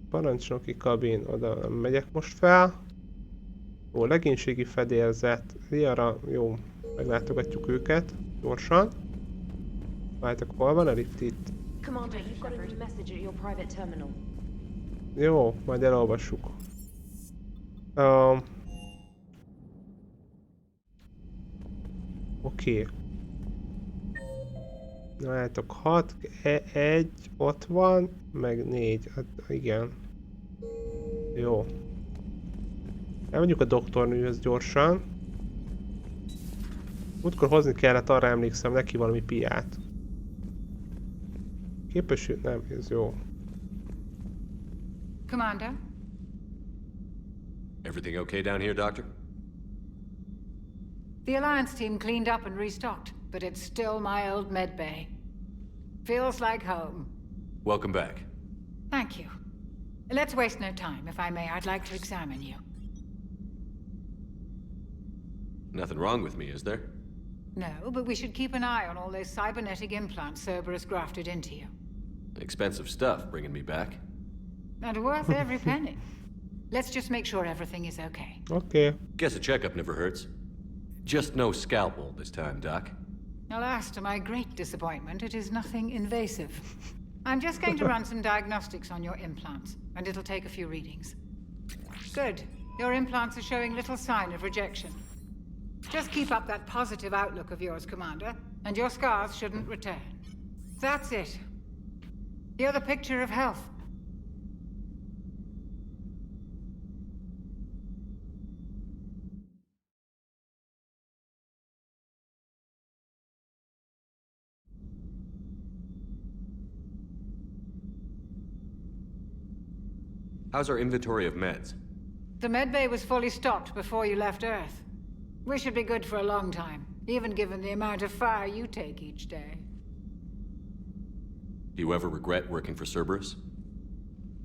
Parancsnoki kabin, oda nem megyek most fel. Jó, legénységi fedélzet. Riara, jó, meglátogatjuk őket gyorsan. Várjátok, hol van a lift itt? Commander, you've got a new message at your private terminal. Jó, majd elolvassuk. Oké. Na látok, 6, 1, ott van, meg 4, hát igen. Jó. Elmegyünk a doktornőhöz gyorsan. Múltkor hozni kellett, arra emlékszem, neki valami piát. Képesült? Nem, ez jó. Commander? Everything okay down here, Doctor? The Alliance team cleaned up and restocked, but it's still my old medbay. Feels like home. Welcome back. Thank you. Let's waste no time. If I may, I'd like to examine you. Nothing wrong with me, is there? No, but we should keep an eye on all those cybernetic implants Cerberus grafted into you. Expensive stuff bringing me back. And worth every penny. Let's just make sure everything is okay. Okay. Guess a checkup never hurts. Just no scalpel this time, Doc. Alas, to my great disappointment, it is nothing invasive. I'm just going to run some diagnostics on your implants, and it'll take a few readings. Good. Your implants are showing little sign of rejection. Just keep up that positive outlook of yours, Commander, and your scars shouldn't return. That's it. You're the picture of health. How's our inventory of meds? The medbay was fully stocked before you left Earth. We should be good for a long time, even given the amount of fire you take each day. Do you ever regret working for Cerberus?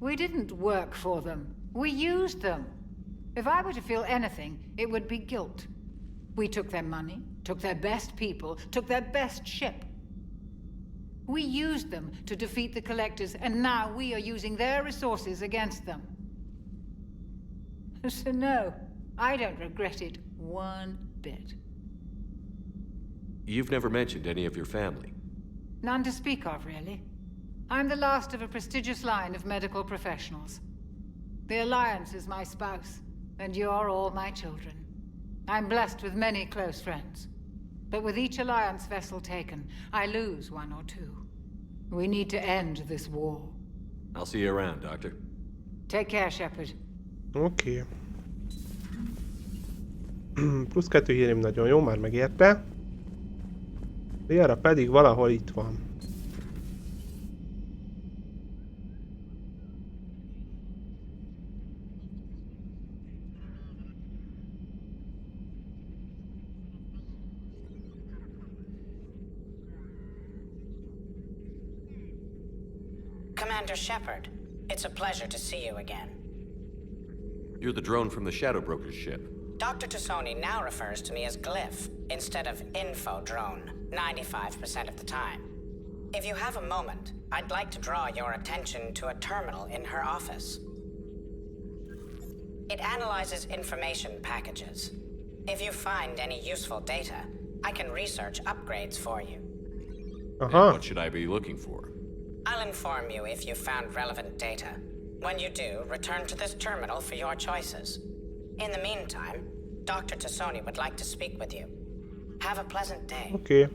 We didn't work for them. We used them. If I were to feel anything, it would be guilt. We took their money, took their best people, took their best ship. We used them to defeat the Collectors, and now we are using their resources against them. So no, I don't regret it one bit. You've never mentioned any of your family. None to speak of, really. I'm the last of a prestigious line of medical professionals. The Alliance is my spouse, and you're all my children. I'm blessed with many close friends. But with each Alliance vessel taken, I lose one or two. We need to end this war. I'll see you around, Doctor. Take care, Shepard. Oké. Plusz 2 hírém nagyon jó, már megérte. Liara pedig valahol itt van. Commander Shepard, it's a pleasure to see you again. You're the drone from the Shadow Broker's ship. Dr. Tassoni now refers to me as Glyph instead of Info Drone 95% of the time. If you have a moment, I'd like to draw your attention to a terminal in her office. It analyzes information packages. If you find any useful data, I can research upgrades for you. And what should I be looking for? I'll inform you if you found relevant data. When you do, return to this terminal for your choices. In the meantime, Dr. Tassoni would like to speak with you. Have a pleasant day. Okay.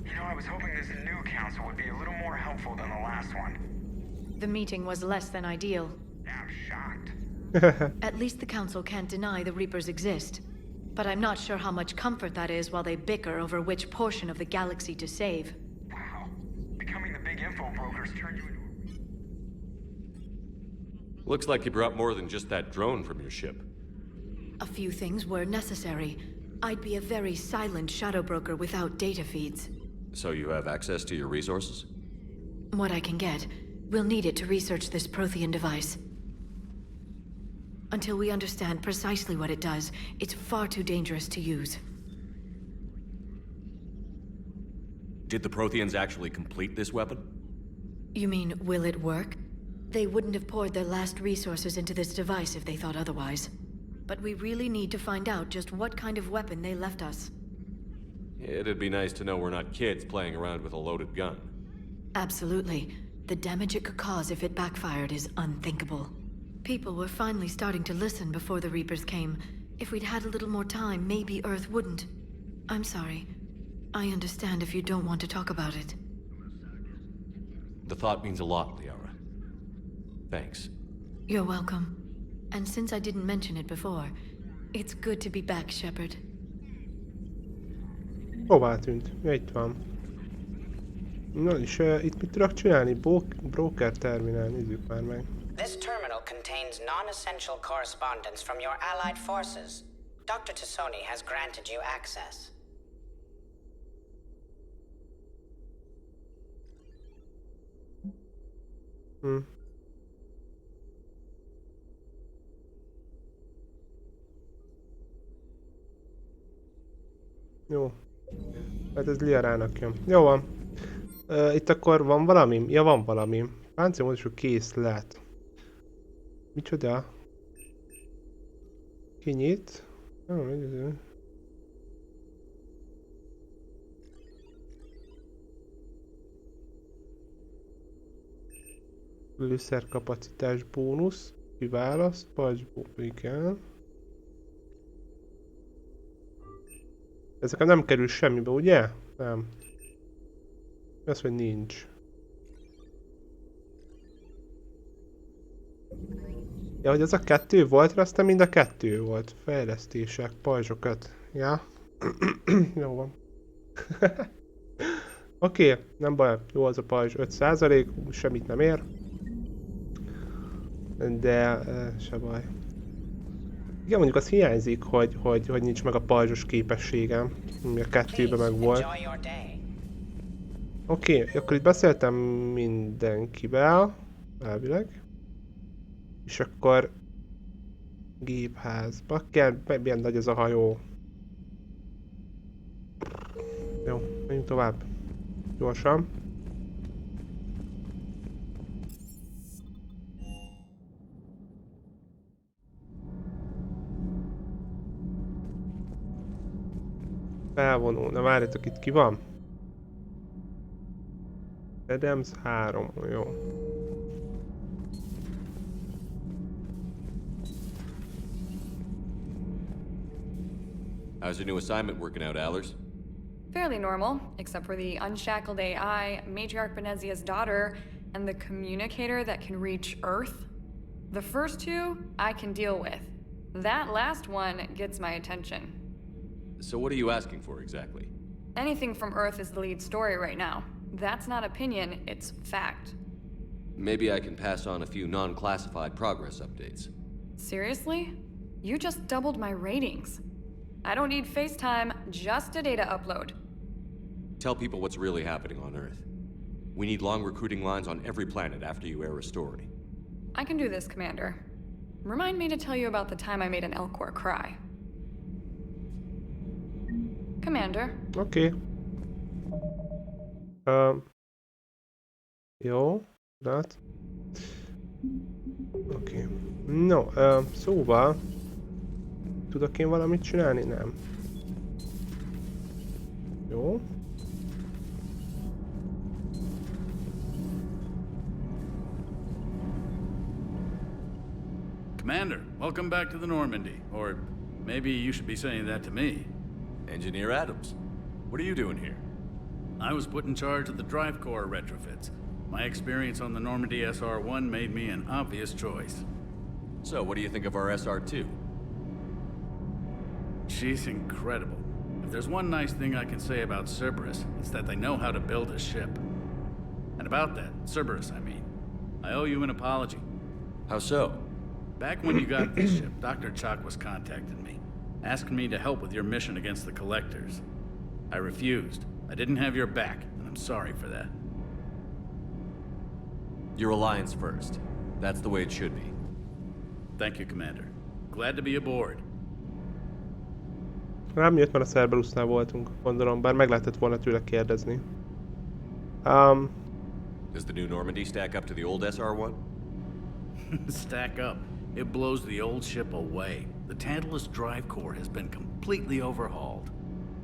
You know, I was hoping this new council would be a little more helpful than the last one. The meeting was less than ideal. I'm shocked. At least the council can't deny the Reapers exist. But I'm not sure how much comfort that is while they bicker over which portion of the galaxy to save. Wow. Becoming the big info brokers turned you into... Looks like you brought more than just that drone from your ship. A few things were necessary. I'd be a very silent shadow broker without data feeds. So you have access to your resources? What I can get. We'll need it to research this Prothean device. Until we understand precisely what it does, it's far too dangerous to use. Did the Protheans actually complete this weapon? You mean, will it work? They wouldn't have poured their last resources into this device if they thought otherwise. But we really need to find out just what kind of weapon they left us. It'd be nice to know we're not kids playing around with a loaded gun. Absolutely. The damage it could cause if it backfired is unthinkable. People were finally starting to listen before the Reapers came. If we'd had a little more time, maybe Earth wouldn't. I'm sorry. I understand if you don't want to talk about it. The thought means a lot, Liara. Thanks. You're welcome. And since I didn't mention it before, it's good to be back, Shepard. Hová tűnt? Ja, itt van. Na és itt mit tudok csinálni? Broker terminál, nézzük már meg. This terminal contains non-essential correspondence from your allied forces. Dr. Tassoni has granted you access. Jó. Hát ez Liarának jön. Jó van. Itt akkor van valami? Ja, van valami. Páncélmódosú készlet. Micsoda? Kinyit. Lőszerkapacitás bónusz. Kiválaszt. Pajzsból. Igen. Ezek nem kerül semmibe, ugye? Nem. Az, hogy nincs. Ja, hogy az a 2 volt, aztán mind a 2 volt. Fejlesztések, pajzsokat. Ja. Jó van. Oké, nem baj. Jó az a pajzs. 5%, semmit nem ér. De se baj. Igen, mondjuk az hiányzik, hogy nincs meg a pajzsos képességem. Ami a 2-ben meg volt. Oké, akkor itt beszéltem mindenkivel. Elvileg. És akkor... Gépház. Bakker, milyen nagy ez a hajó. Jó, menjünk tovább. Gyorsan. Felvonó. Na várjatok, itt ki van? Adams 3, jó. How's your new assignment working out, Allers? Fairly normal, except for the unshackled AI, Matriarch Benezia's daughter, and the communicator that can reach Earth. The first two, I can deal with. That last one gets my attention. So what are you asking for exactly? Anything from Earth is the lead story right now. That's not opinion, it's fact. Maybe I can pass on a few non-classified progress updates. Seriously? You just doubled my ratings. I don't need FaceTime, just a data upload. Tell people what's really happening on Earth. We need long recruiting lines on every planet after you air a story. I can do this, Commander. Remind me to tell you about the time I made an Elcor cry. Commander. Oké. Jó. Lát. Oké. No, szóval... Tudok én valamit csinálni? Nem. Jó. Commander, welcome back to the Normandy. Or maybe you should be saying that to me. Engineer Adams, what are you doing here? I was put in charge of the drive core retrofits. My experience on the Normandy SR-1 made me an obvious choice. So, what do you think of our SR-2? She's incredible. If there's one nice thing I can say about Cerberus, it's that they know how to build a ship. And about that, Cerberus, I mean, I owe you an apology. How so? Back when you got this ship, Dr. Chalk was contacting me, asking me to help with your mission against the Collectors. I refused. I didn't have your back, and I'm sorry for that. Your alliance first. That's the way it should be. Thank you, Commander. Glad to be aboard. Rám jött, mert a Cerberusnál voltunk, gondolom, bár meg lehetett volna tőle kérdezni. Does the new Normandy stack up to the old SR-1? Stack up. It blows the old ship away. The Tantalus drive core has been completely overhauled.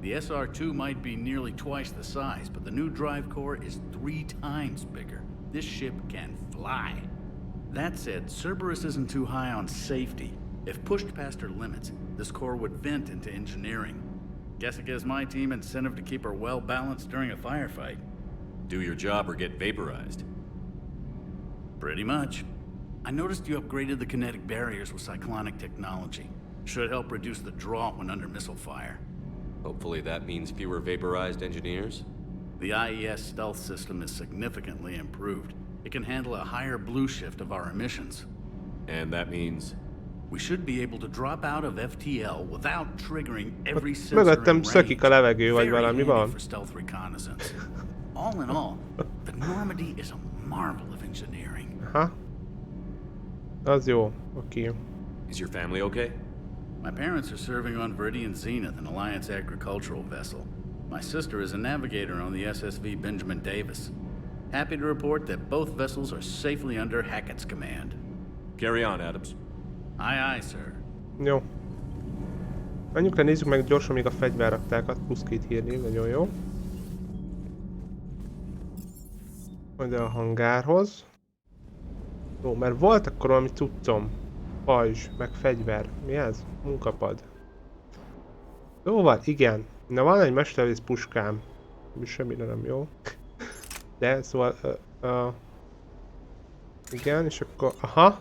The SR-2 might be nearly twice the size, but the new drive core is 3 times bigger. This ship can fly. That said, Cerberus isn't too high on safety. If pushed past her limits, this core would vent into engineering. Guess it gives my team incentive to keep her well balanced during a firefight. Do your job or get vaporized. Pretty much. I noticed you upgraded the kinetic barriers with cyclonic technology. Should help reduce the draw when under missile fire. Hopefully that means fewer vaporized engineers? The IES stealth system is significantly improved. It can handle a higher blue shift of our emissions. And that means? We should be able to drop out of FTL without triggering every sensor Mögöttem in szökik a levegő, vagy Very valami handy van. for stealth reconnaissance. All in all, the Normandy is a marvel of engineering. Aha. Az jó, oké. Is your family okay? My parents are serving on Viridian Zenith, an Alliance agricultural vessel. My sister is a navigator on the SSV Benjamin Davis. Happy to report that both vessels are safely under Hackett's command. Carry on, Adams. Aye, aye, sir. Jó. Menjünk le, nézzük meg gyorsan még a fegyverraktákat, plusz 2 hírnév, nagyon jó. Majd a hangárhoz. Jó, mert volt akkor valami cuccom. Pajzs, meg fegyver. Mi ez? Munkapad. Jóval, igen. Na van egy mestervész puskám. Semmire nem jó. De szóval... igen, és akkor... Aha!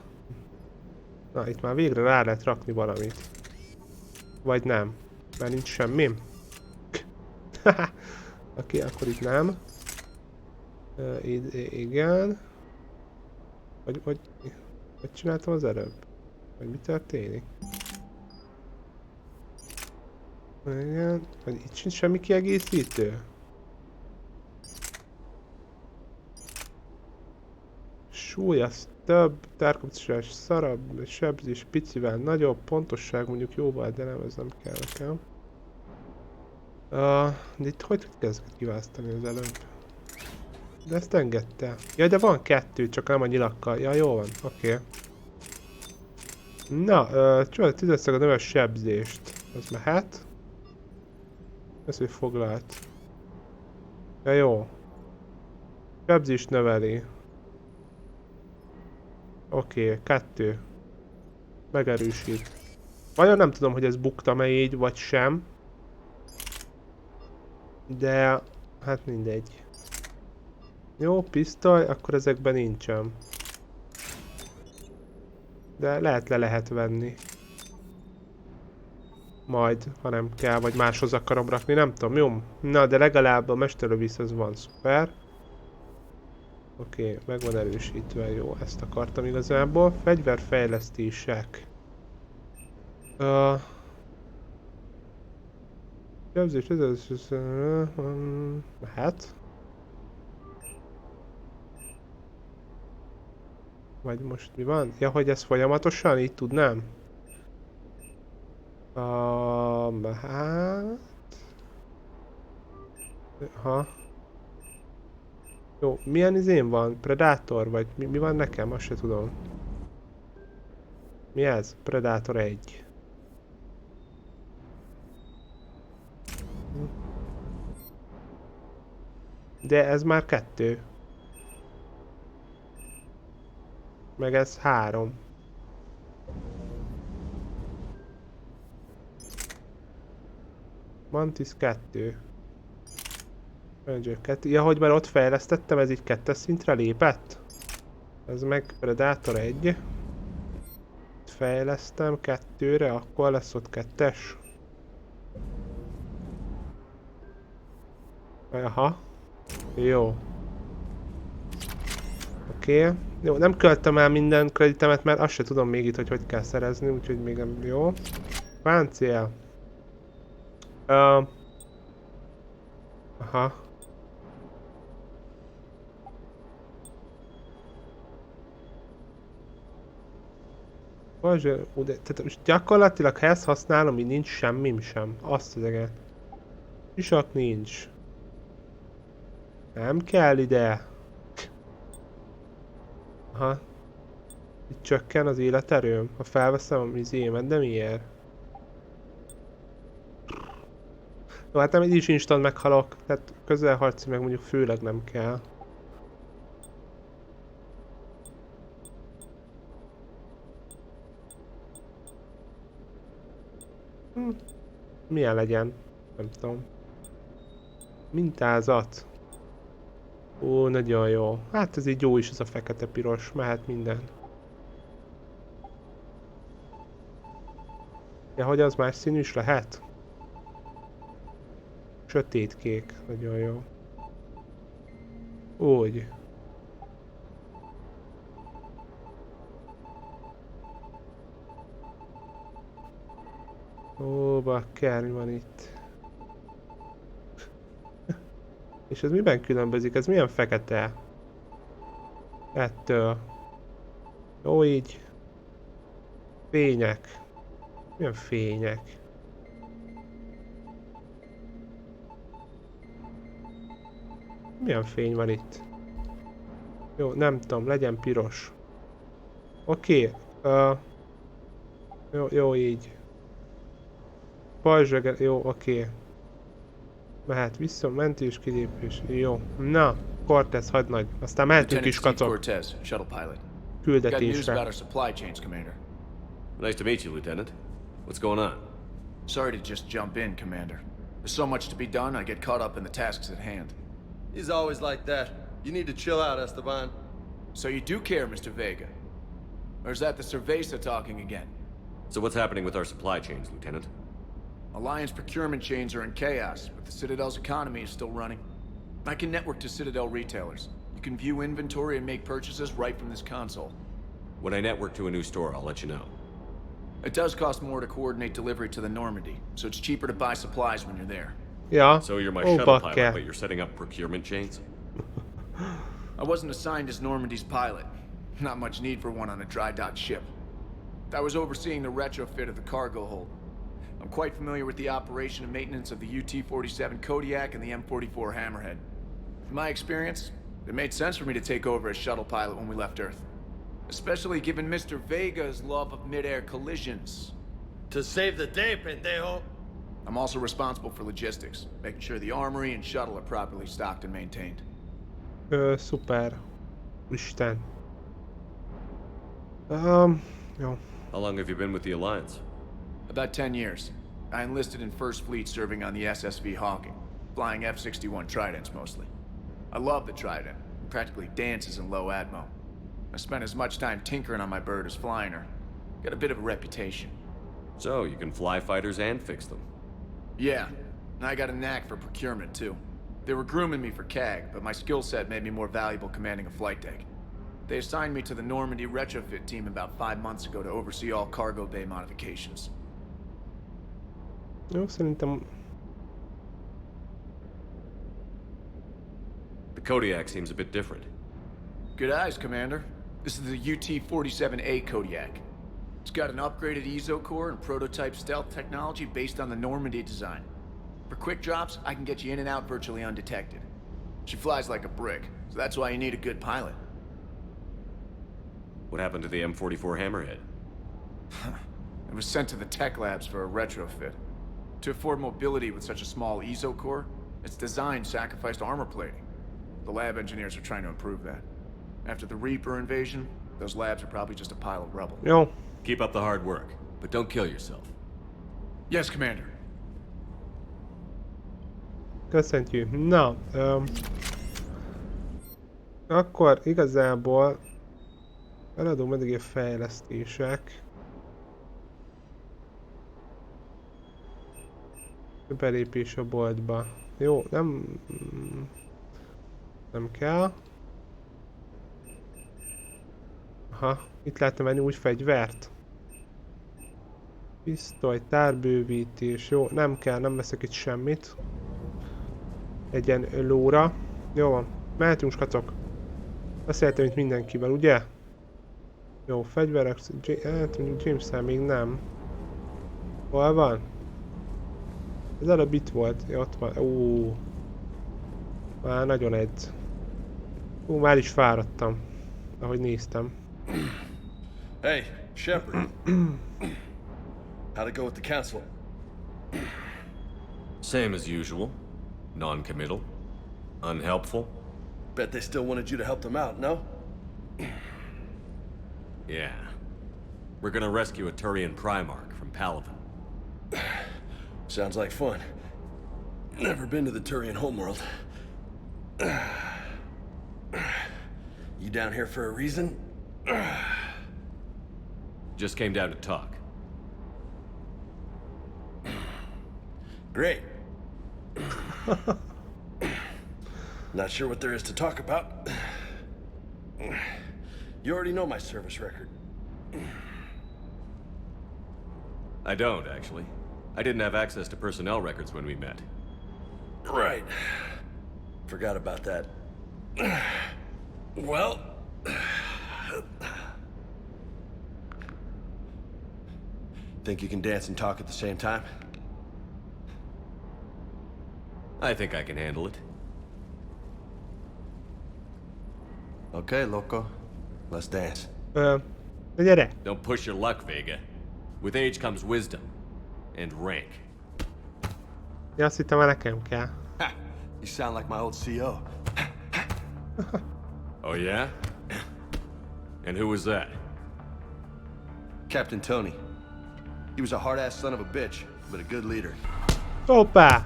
Na, itt már végre rá lehet rakni valamit. Vagy nem. Mert nincs semmi. Oké, akkor itt nem. Igen. Vagy csináltam az előbb? Vagy mi történik? Igen. Vagy itt sincs semmi kiegészítő? Súly az több, tárkapcsolás szarabb, sebzés picivel nagyobb, pontosság mondjuk jóval, de nem, ez nem kell nekem. De itt hogy kezdett kiválasztani az előbb? De ezt engedte. Ja, de van 2, csak nem a nyilakkal. Ja, jó van, oké. Na, csodál, 10 a növes sebzést. Az mehet. Ez, hogy foglalt. Ja, jó. Sebzést növeli. Oké, 2. Megerősít. Vajon nem tudom, hogy ez buktam-e így, vagy sem. De, hát mindegy. Jó, pisztoly, akkor ezekben nincsen. De lehet venni. Majd, ha nem kell, vagy máshoz akarom rakni, nem tudom, jó? Na, de legalább a mesterlövész az van, szuper. Oké, meg van erősítve, jó, ezt akartam igazából. Fegyverfejlesztések. Képzés, ez mehet. Vagy most mi van? Ja, hogy ez folyamatosan így tudnám? Hát... Aha. Jó, milyen izén van? Predator? Vagy mi van nekem? Azt se tudom. Mi ez? Predator 1. De ez már 2. Meg ez 3. Mantis 2. Ranger 2. Ja, hogy már ott fejlesztettem, ez így 2-es szintre lépett? Ez meg Predator 1. Fejlesztem 2-re, akkor lesz ott 2-es. Aha. Jó. Oké. Jó, nem költem el minden kreditemet, mert azt se tudom még itt, hogy kell szerezni, úgyhogy még nem jó. Páncél. Aha. Tehát most gyakorlatilag ha ezt használom, így nincs semmim sem. Azt az eget. Isak nincs. Nem kell ide. Aha. Itt csökken az életerőm, ha felveszem a izémet, de miért? Jó, hát nem így is instant meghalok, tehát közelharci meg mondjuk főleg nem kell. Milyen legyen? Nem tudom. Mintázat. Ó, nagyon jó. Hát ez így jó is, ez a fekete-piros. Mehet minden. Ja, hogy az más színű is lehet? Sötétkék. Nagyon jó. Úgy. Ó, bakker, mi van itt? És ez miben különbözik? Ez milyen fekete? Ettől. Jó, így. Fények. Milyen fények? Milyen fény van itt? Jó, nem tudom, legyen piros. Oké. Jó így. Pajzsreggel, jó, oké. Mehet vissza, mentés, kilépés, jó. Na, Cortez, hadnagy. Aztán mehetünk is, kacok. Cortez, shuttle pilot. Got news Küldetésre. about our supply chains, Commander. Nice to meet you, Lieutenant. What's going on? Sorry to just jump in, Commander. There's so much to be done, I get caught up in the tasks at hand. He's always like that. You need to chill out, Esteban. So you do care, Mr. Vega? Or is that the Cerveza talking again? So what's happening with our supply chains, Lieutenant? Alliance procurement chains are in chaos, but the Citadel's economy is still running. I can network to Citadel retailers. You can view inventory and make purchases right from this console. When I network to a new store, I'll let you know. It does cost more to coordinate delivery to the Normandy, so it's cheaper to buy supplies when you're there. Yeah. So you're my shuttle pilot, but you're setting up procurement chains? I wasn't assigned as Normandy's pilot. Not much need for one on a dry dock ship. I was overseeing the retrofit of the cargo hold. I'm quite familiar with the operation and maintenance of the UT-47 Kodiak and the M44 Hammerhead. In my experience, it made sense for me to take over as shuttle pilot when we left Earth. Especially given Mr. Vega's love of mid-air collisions. To save the day, pendejo. I'm also responsible for logistics, making sure the armory and shuttle are properly stocked and maintained. Super. Isten. Jó. How long have you been with the Alliance? About 10 years. I enlisted in First Fleet serving on the SSV Hawking, flying F-61 Tridents mostly. I love the Trident. It practically dances in low atmo. I spent as much time tinkering on my bird as flying her. Got a bit of a reputation. So, you can fly fighters and fix them? Yeah, and I got a knack for procurement too. They were grooming me for CAG, but my skill set made me more valuable commanding a flight deck. They assigned me to the Normandy retrofit team about 5 months ago to oversee all cargo bay modifications. Jó, szerintem... The Kodiak seems a bit different. Good eyes, Commander. This is the UT-47A Kodiak. It's got an upgraded EZO core and prototype stealth technology based on the Normandy design. For quick drops, I can get you in and out virtually undetected. She flies like a brick, so that's why you need a good pilot. What happened to the M44 Hammerhead? It was sent to the tech labs for a retrofit. To afford mobility with such a small EZO core, its design sacrificed armor plating. The lab engineers are trying to improve that. After the Reaper invasion, those labs are probably just a pile of rubble. Jó. Keep up the hard work, but don't kill yourself. Yes, Commander. Köszönjük. Na, akkor igazából eladom eddig a fejlesztések. Belépés a boltba. Jó, nem kell. Aha, itt lehetne venni úgy fegyvert. Pisztoly, tárbővítés. Jó, nem kell, nem veszek itt semmit. Egyen lóra. Jó van, mehetünk, skacok. Beszéltem itt mindenkivel, ugye? Jó, fegyverek. James-szel még nem. Hol van? Ez előbb itt volt. Ja, ott van. Ó. Már nagyon edz. Ó, már is fáradtam. Ahogy néztem. Hey, Shepard. How'd it go with the council? Same as usual. Non-committal. Unhelpful. Bet they still wanted you to help them out, no? Yeah. We're gonna rescue a Turian Primarch from Palaven. Sounds like fun. Never been to the Turian homeworld. You down here for a reason? Just came down to talk. Great. Not sure what there is to talk about. You already know my service record. I don't, actually. I didn't have access to personnel records when we met. Right. Forgot about that. Well... Think you can dance and talk at the same time? I think I can handle it. Okay, loco. Let's dance. Gyere! Don't push your luck, Vega. With age comes wisdom. And rank. Ja, azt hittem, már nekem kell. Ha! You sound like my old CO. Oh yeah? And who was that? Captain Tony. He was a hard-ass son of a bitch, but a good leader. Hoppá!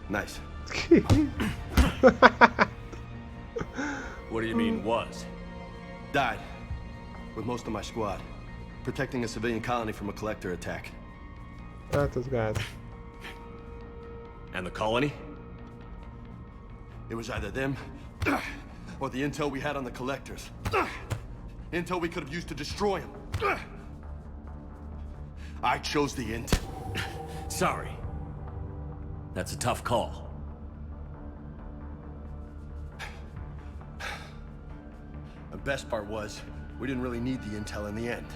Nice. What do you mean, was? Died. With most of my squad. Protecting a civilian colony from a collector attack. Hát az gáz. And the colony? It was either them, or the intel we had on the collectors. Intel we could have used to destroy them. I chose the intel. Sorry. That's a tough call. The best part was, we didn't really need the intel in the end.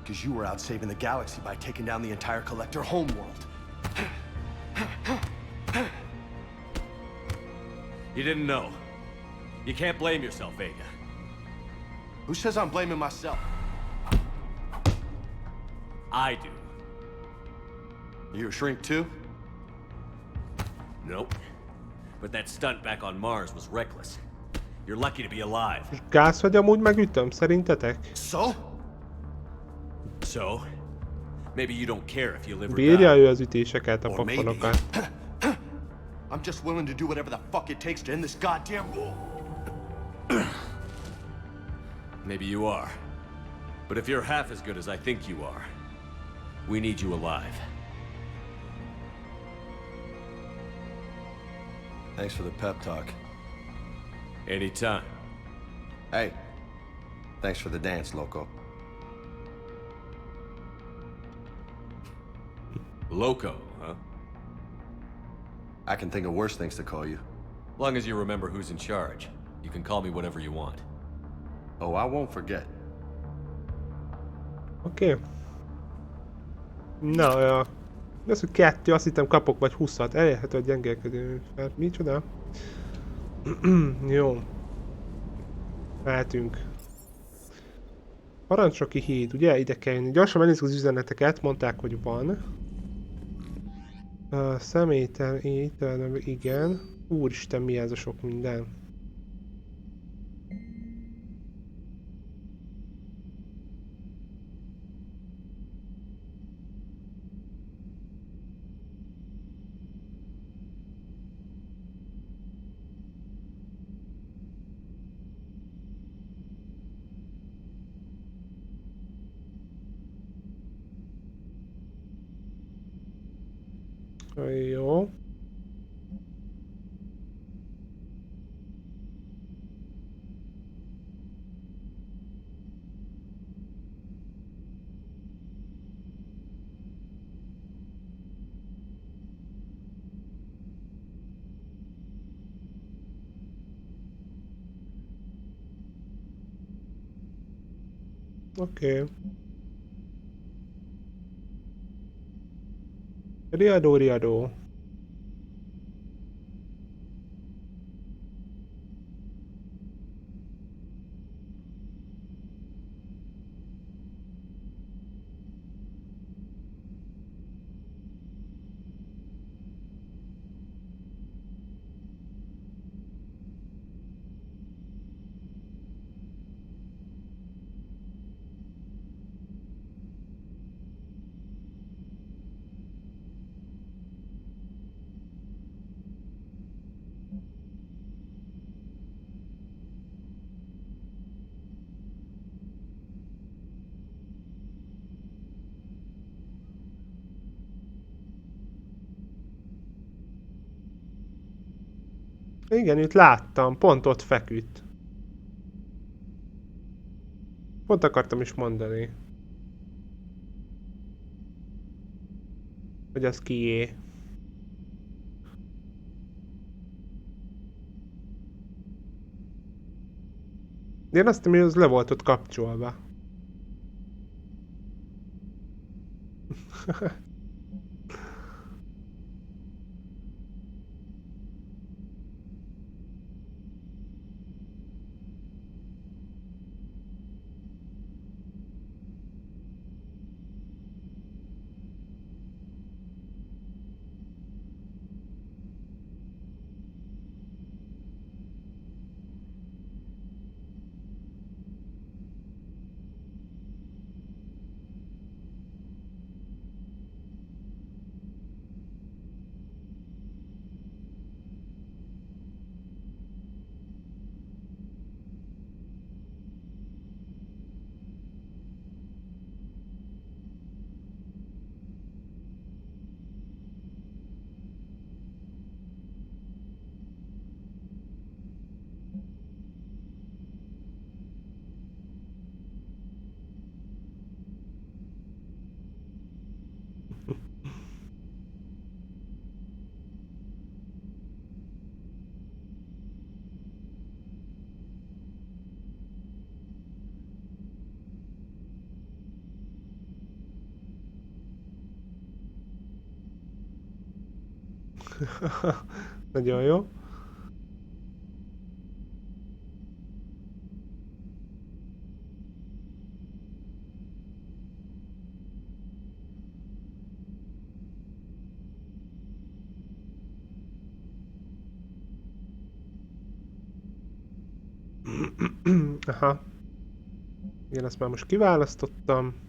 Because you were out saving the galaxy by taking down the entire collector homeworld. You didn't know. You can't blame yourself, Vega. Who says I'm blaming myself? I do. You a shrink too? Nope. But that stunt back on Mars was reckless. You're lucky to be alive. Gáz, hogy amúgy megütöm, szerintetek? So? So? Maybe you don't care if you live or Bírja die. ő az ütéseket, a pofonokat. I'm just willing to do whatever the fuck it takes to end this goddamn war. Maybe you are. But if you're half as good as I think you are, we need you alive. Thanks for the pep talk. Anytime. Hey, thanks for the dance, loco. Loco, huh? I can think of worse things to call you. Long as you remember who's in charge, you can call me whatever you want. Oh, I won't forget. Oké. Na, az, hogy 2, azt hittem kapok vagy 20-at. Elérhető a gyengélkedő. Hát micsoda? Jó. Mehetünk. Parancsoki híd, ugye? Ide kell jönni. Gyorsan megnézzük az üzeneteket, mondták, hogy van. Személytelen, igen. Úristen, mi ez a sok minden. Jó. Oké. Riadó. Igen, itt láttam, pont ott feküdt. Pont akartam is mondani. Hogy az kié. De én azt hiszem, hogy az le volt ott kapcsolva. Nagyon jó. Aha. Igen, ezt már most kiválasztottam.